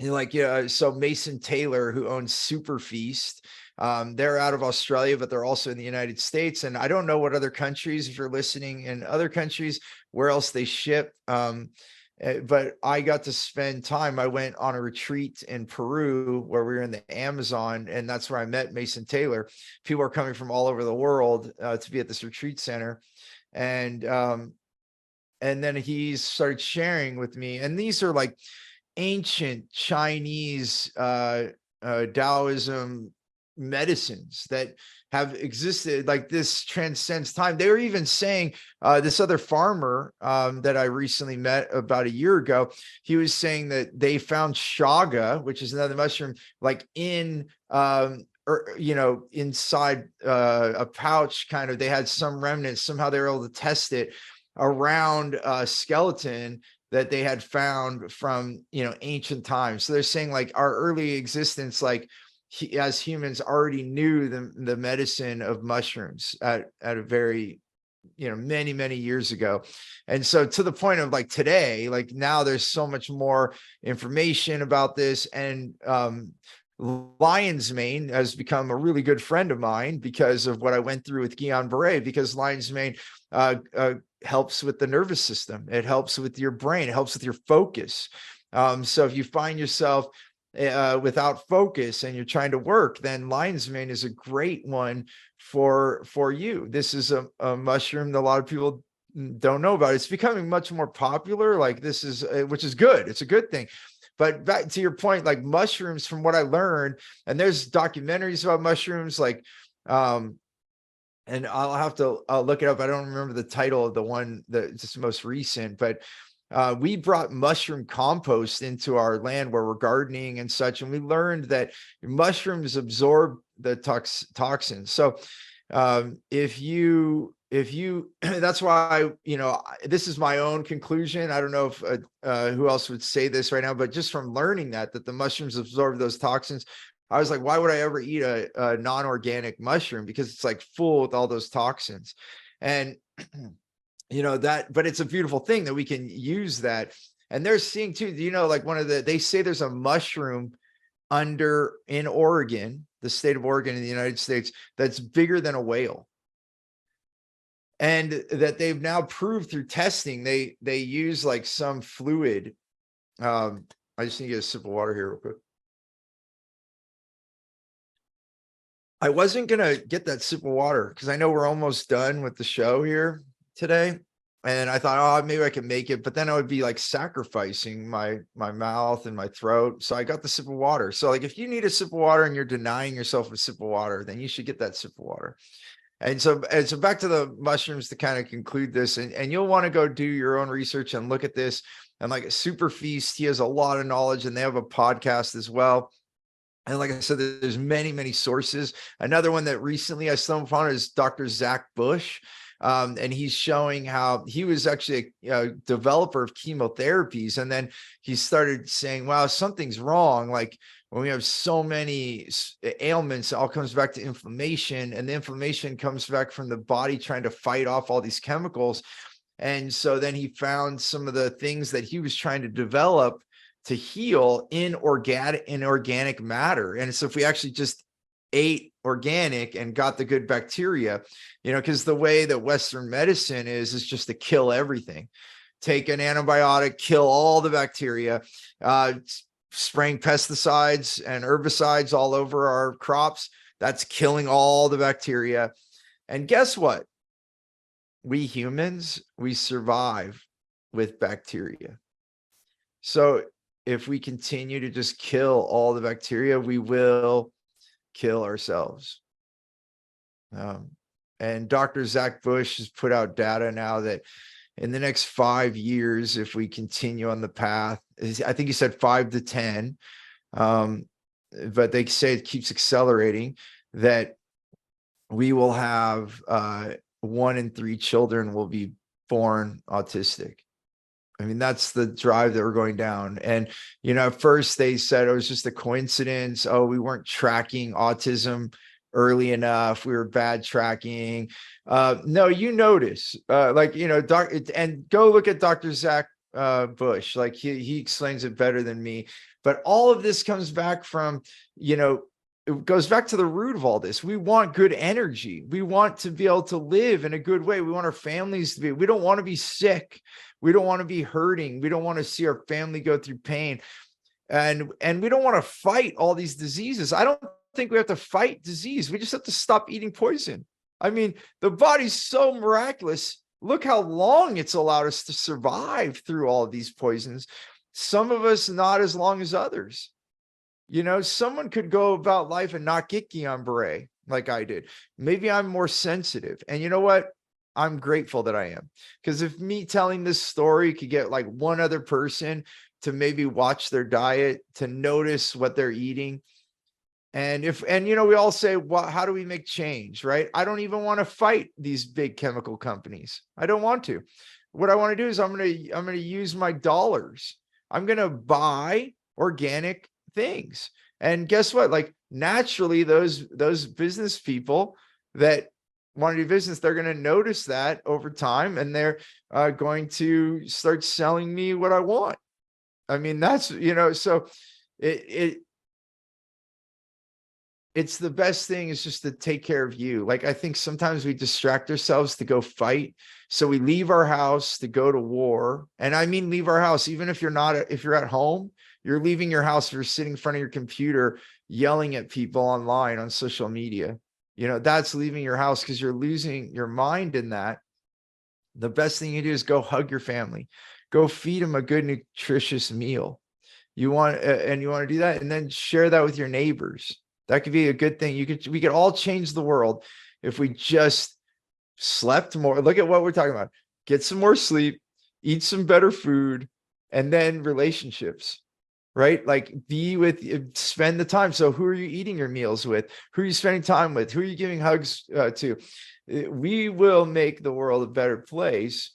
so Mason Taylor, who owns Super Feast, they're out of Australia, but they're also in the United States. And I don't know what other countries, if you're listening in other countries, where else they ship. But I got to spend time. I went on a retreat in Peru where we were in the Amazon, and that's where I met Mason Taylor. People are coming from all over the world to be at this retreat center. And then he started sharing with me, and these are like ancient Chinese Taoism medicines that have existed, like this transcends time. They were even saying, this other farmer that I recently met about a year ago, he was saying that they found shaga, which is another mushroom, like in inside a pouch, kind of. They had some remnants, somehow they were able to test it around a skeleton that they had found from, ancient times. So they're saying like our early existence, like as humans already knew the medicine of mushrooms at a very, many, many years ago. And so to the point of like today, like now there's so much more information about this. And lion's mane has become a really good friend of mine because of what I went through with Guillain-Barré, because lion's mane helps with the nervous system. It helps with your brain. It helps with your focus. So if you find yourself without focus and you're trying to work, then lion's mane is a great one for you. This is a mushroom that a lot of people don't know about. It's becoming much more popular. Like this is, which is good. It's a good thing. But back to your point, like mushrooms, from what I learned, and there's documentaries about mushrooms, like, and I'll have to look it up. I don't remember the title of the one that's most recent, but we brought mushroom compost into our land where we're gardening and such. And we learned that mushrooms absorb the toxins. So if you that's why, this is my own conclusion. I don't know if who else would say this right now, but just from learning that the mushrooms absorb those toxins, I was like, why would I ever eat a non-organic mushroom? Because it's like full with all those toxins. And but it's a beautiful thing that we can use that. And they're seeing too, like they say there's a mushroom in Oregon, the state of Oregon in the United States, that's bigger than a whale. And that they've now proved through testing, they use like some fluid. I just need to get a sip of water here real quick. I wasn't going to get that sip of water because I know we're almost done with the show here today. And I thought, oh, maybe I can make it, but then I would be like sacrificing my mouth and my throat. So I got the sip of water. So like, if you need a sip of water and you're denying yourself a sip of water, then you should get that sip of water. And so back to the mushrooms to kind of conclude this, and you'll want to go do your own research and look at this. And like Super Feast, he has a lot of knowledge, and they have a podcast as well. And like I said, there's many, many sources. Another one that recently I stumbled upon is Dr. Zach Bush. And he's showing how he was actually a developer of chemotherapies. And then he started saying, wow, something's wrong. Like when we have so many ailments, it all comes back to inflammation, and the inflammation comes back from the body trying to fight off all these chemicals. And so then he found some of the things that he was trying to develop to heal in organic matter. And so if we actually just ate organic and got the good bacteria, because the way that Western medicine is just to kill everything. Take an antibiotic, kill all the bacteria, spraying pesticides and herbicides all over our crops. That's killing all the bacteria. And guess what? We humans, we survive with bacteria. So if we continue to just kill all the bacteria, we will kill ourselves. And Dr. Zach Bush has put out data now that in the next 5 years, if we continue on the path, I think he said 5 to 10, but they say it keeps accelerating, that we will have 1 in 3 children will be born autistic. I mean, that's the drive that we're going down. And, at first they said it was just a coincidence. Oh, we weren't tracking autism early enough. We were bad tracking. No, you notice, and go look at Dr. Zach Bush. Like he explains it better than me. But all of this comes back from, it goes back to the root of all this. We want good energy. We want to be able to live in a good way. We want our families to be, we don't want to be sick. We don't want to be hurting. We don't want to see our family go through pain. And we don't want to fight all these diseases. I don't think we have to fight disease. We just have to stop eating poison. I mean, the body's so miraculous. Look how long it's allowed us to survive through all of these poisons. Some of us not as long as others. Someone could go about life and not get Guillain-Barré like I did. Maybe I'm more sensitive. And you know what? I'm grateful that I am. Because if me telling this story could get like one other person to maybe watch their diet, to notice what they're eating. And we all say, well, how do we make change, right? I don't even want to fight these big chemical companies. I don't want to. what I want to do is I'm going to use my dollars. I'm going to buy organic things. And guess what? Like naturally, those business people that want to do business, they're going to notice that over time, and they're going to start selling me what I want. I mean, that's, so it's the best thing is just to take care of you. Like, I think sometimes we distract ourselves to go fight. So we leave our house to go to war. And I mean, leave our house, even if if you're at home, you're leaving your house, if you're sitting in front of your computer, yelling at people online on social media, that's leaving your house because you're losing your mind in that. The best thing you do is go hug your family, go feed them a good, nutritious meal. You want to do that, and then share that with your neighbors. That could be a good thing. We could all change the world if we just slept more. Look at what we're talking about. Get some more sleep, eat some better food, and then relationships, right? Like spend the time. So who are you eating your meals with? Who are you spending time with? Who are you giving hugs to? We will make the world a better place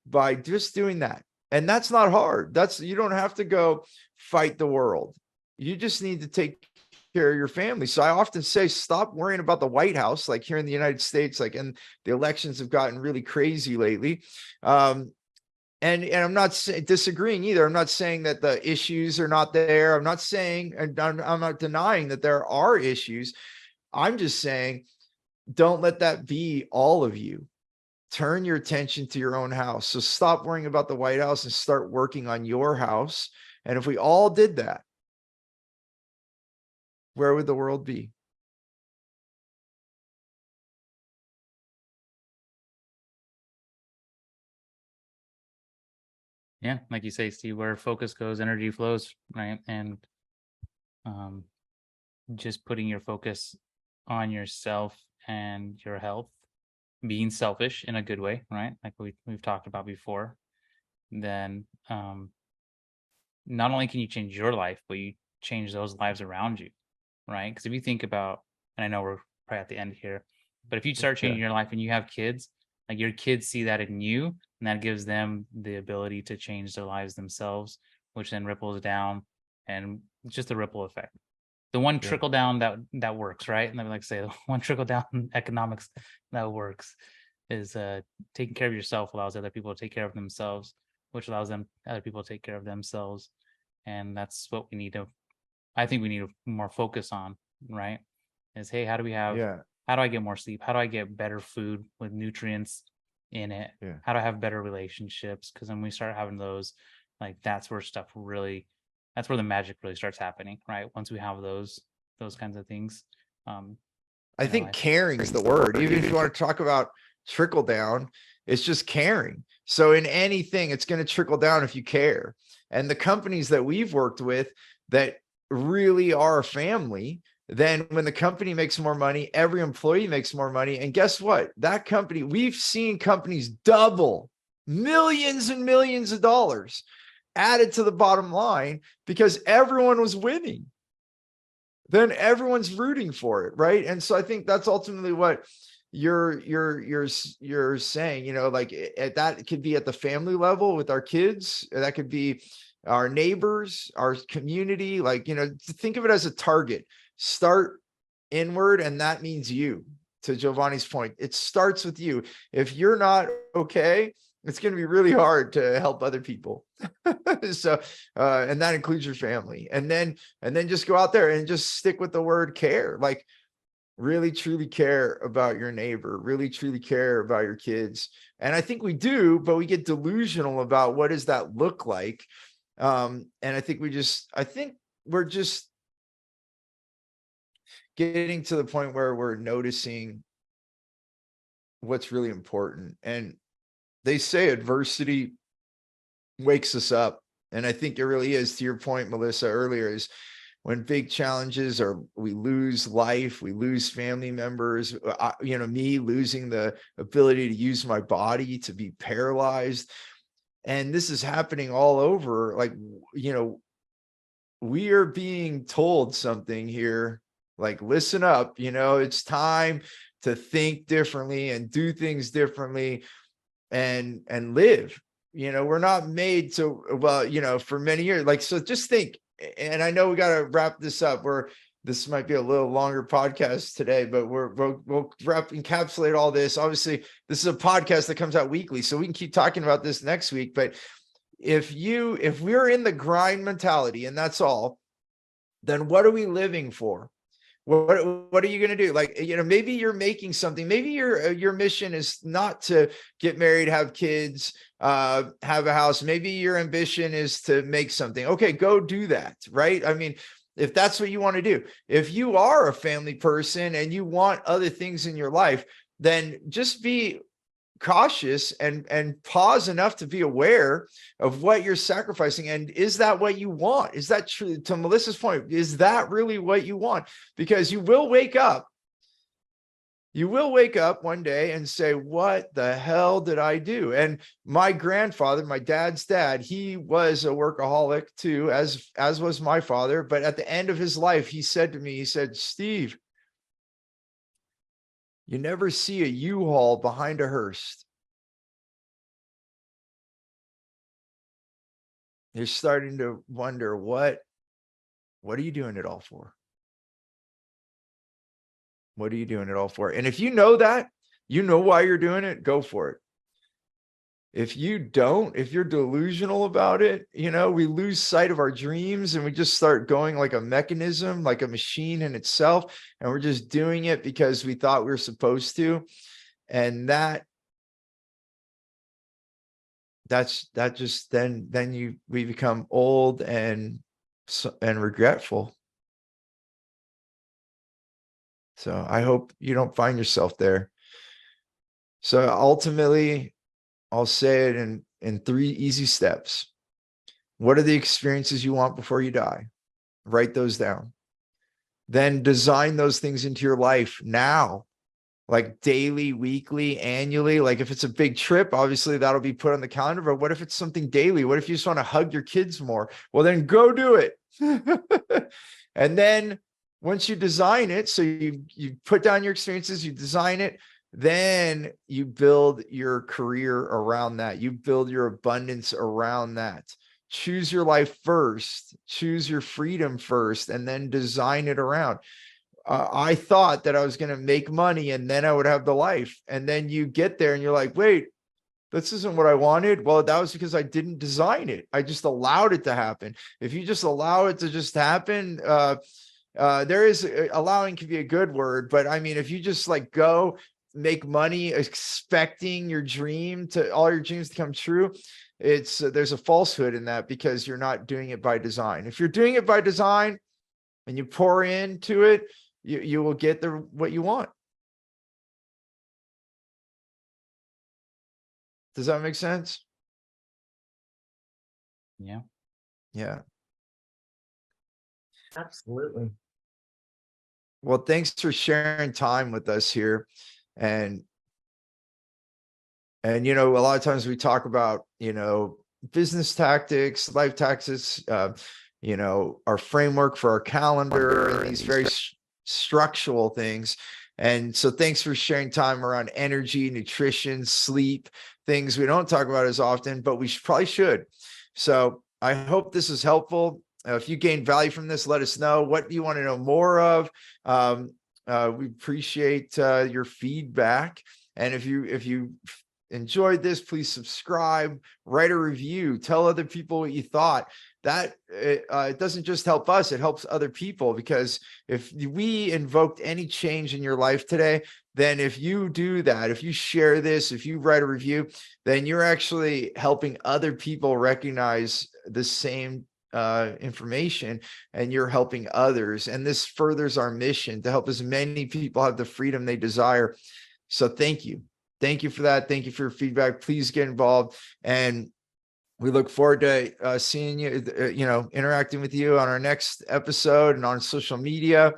by just doing that. And that's not hard. You don't have to go fight the world. You just need to take care of your family. So I often say, stop worrying about the White House, like here in the United States, and the elections have gotten really crazy lately. And I'm not disagreeing either. I'm not saying that the issues are not there. I'm not saying, and I'm not denying that there are issues. I'm just saying, don't let that be all of you. Turn your attention to your own house. So stop worrying about the White House and start working on your house. And if we all did that, where would the world be? Yeah, like you say, Steve, where focus goes, energy flows, right? And just putting your focus on yourself and your health, being selfish in a good way, right? Like we've talked about before, then not only can you change your life, but you change those lives around you, right? Because if you think about, and I know we're probably at the end here, but if you start changing your life and you have kids, like your kids see that in you, and that gives them the ability to change their lives themselves, which then ripples down, and it's just a ripple effect. The one trickle down that works, right? And then, like I say, the one trickle down economics that works is taking care of yourself allows other people to take care of themselves, which allows other people to take care of themselves. And that's what we need to, I think we need to more focus on, right? Is, hey, how do I get more sleep? How do I get better food with nutrients in it? How do I have better relationships? Because when we start having those, like that's where the magic really starts happening, right? Once we have those kinds of things. I think caring is the word. Even if you want to talk about trickle down, it's just caring. So in anything, it's going to trickle down if you care. And the companies that we've worked with that really are a family, then when the company makes more money, every employee makes more money. And guess what? That company, we've seen companies double, millions and millions of dollars added to the bottom line because everyone was winning. Then everyone's rooting for it, right? And so I think that's ultimately what you're saying, like that could be at the family level with our kids, that could be our neighbors, our community, think of it as a target. Start inward, and that means you. To Giovanni's point, it starts with you. If you're not okay, it's going to be really hard to help other people. So, and that includes your family. And then just go out there and just stick with the word care. Like really, truly care about your neighbor, really, truly care about your kids. And I think we do, but we get delusional about what does that look like. And I think we're just getting to the point where we're noticing what's really important. And they say adversity wakes us up. And I think it really is, to your point, Melissa, earlier, is when big challenges are, we lose life, we lose family members, me losing the ability to use my body, to be paralyzed. And this is happening all over. Like, we are being told something here, like, listen up, it's time to think differently and do things differently and live. we're not made to, well, for many years, like, so just think, and I know we got to wrap this up. This might be a little longer podcast today, but we'll encapsulate all this. Obviously, this is a podcast that comes out weekly, so we can keep talking about this next week. But if we're in the grind mentality and that's all, then what are we living for? What are you going to do? Like, maybe you're making something. Maybe your mission is not to get married, have kids, have a house. Maybe your ambition is to make something. Okay, go do that. Right. I mean, if that's what you want to do, if you are a family person and you want other things in your life, then just be cautious and pause enough to be aware of what you're sacrificing. And is that what you want? Is that true? To Melissa's point, is that really what you want? Because you will wake up one day and say, what the hell did I do? And my grandfather, my dad's dad, he was a workaholic too, as was my father. But at the end of his life, he said to me, he said, Steve, you never see a U-Haul behind a hearse. You're starting to wonder, what are you doing it all for? What are you doing it all for? And if you know that, you know why you're doing it, go for it. If you don't, if you're delusional about it, we lose sight of our dreams and we just start going like a mechanism, like a machine in itself. And we're just doing it because we thought we were supposed to. And we become old and regretful. So I hope you don't find yourself there. So ultimately, I'll say it in 3 easy steps. What are the experiences you want before you die? Write those down. Then design those things into your life now, like daily, weekly, annually. Like if it's a big trip, obviously that'll be put on the calendar. But what if it's something daily? What if you just want to hug your kids more? Well, then go do it. And then once you design it, so you put down your experiences, you design it, then you build your career around that. You build your abundance around that. Choose your life first, choose your freedom first, and then design it around. I thought that I was going to make money and then I would have the life. And then you get there and you're like, wait, this isn't what I wanted. Well, that was because I didn't design it. I just allowed it to happen. If you just allow it to just happen, allowing can be a good word, but I mean, if you just like go make money expecting all your dreams to come true, there's a falsehood in that, because you're not doing it by design. If you're doing it by design and you pour into it, you will get what you want. Does that make sense? Yeah. Yeah. Absolutely. Well, thanks for sharing time with us here. And a lot of times we talk about, business tactics, life tactics, our framework for our calendar, and these very structural things. And so thanks for sharing time around energy, nutrition, sleep, things we don't talk about as often, but we probably should. So I hope this is helpful. If you gain value from this, let us know. What do you want to know more of? We appreciate your feedback. And if you enjoyed this, please subscribe, write a review, tell other people what you thought. That it doesn't just help us, it helps other people, because if we invoked any change in your life today, then if you do that, if you share this, if you write a review, then you're actually helping other people recognize the same information, and you're helping others. And this furthers our mission to help as many people have the freedom they desire. So thank you. Thank you for that. Thank you for your feedback. Please get involved. And we look forward to seeing you, interacting with you on our next episode and on social media.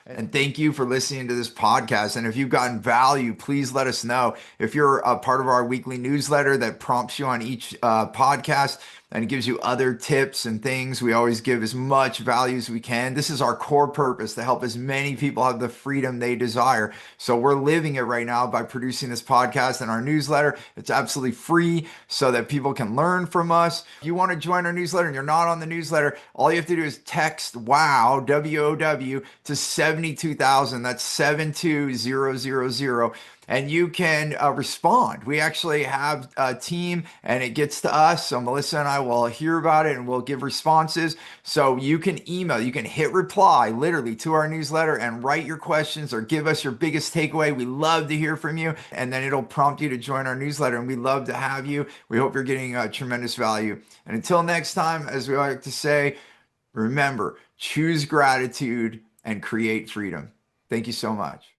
And thank you for listening to this podcast. And if you've gotten value, please let us know. If you're a part of our weekly newsletter that prompts you on each podcast and gives you other tips and things, we always give as much value as we can. This is our core purpose, to help as many people have the freedom they desire. So we're living it right now by producing this podcast and our newsletter. It's absolutely free so that people can learn from us. If you want to join our newsletter and you're not on the newsletter, all you have to do is text WOW, W-O-W, to 72,000. That's 72000. And you can respond. We actually have a team and it gets to us. So Melissa and I will hear about it and we'll give responses. So you can email, you can hit reply literally to our newsletter and write your questions or give us your biggest takeaway. We love to hear from you. And then it'll prompt you to join our newsletter. And we love to have you. We hope you're getting tremendous value. And until next time, as we like to say, remember, choose gratitude and create freedom. Thank you so much.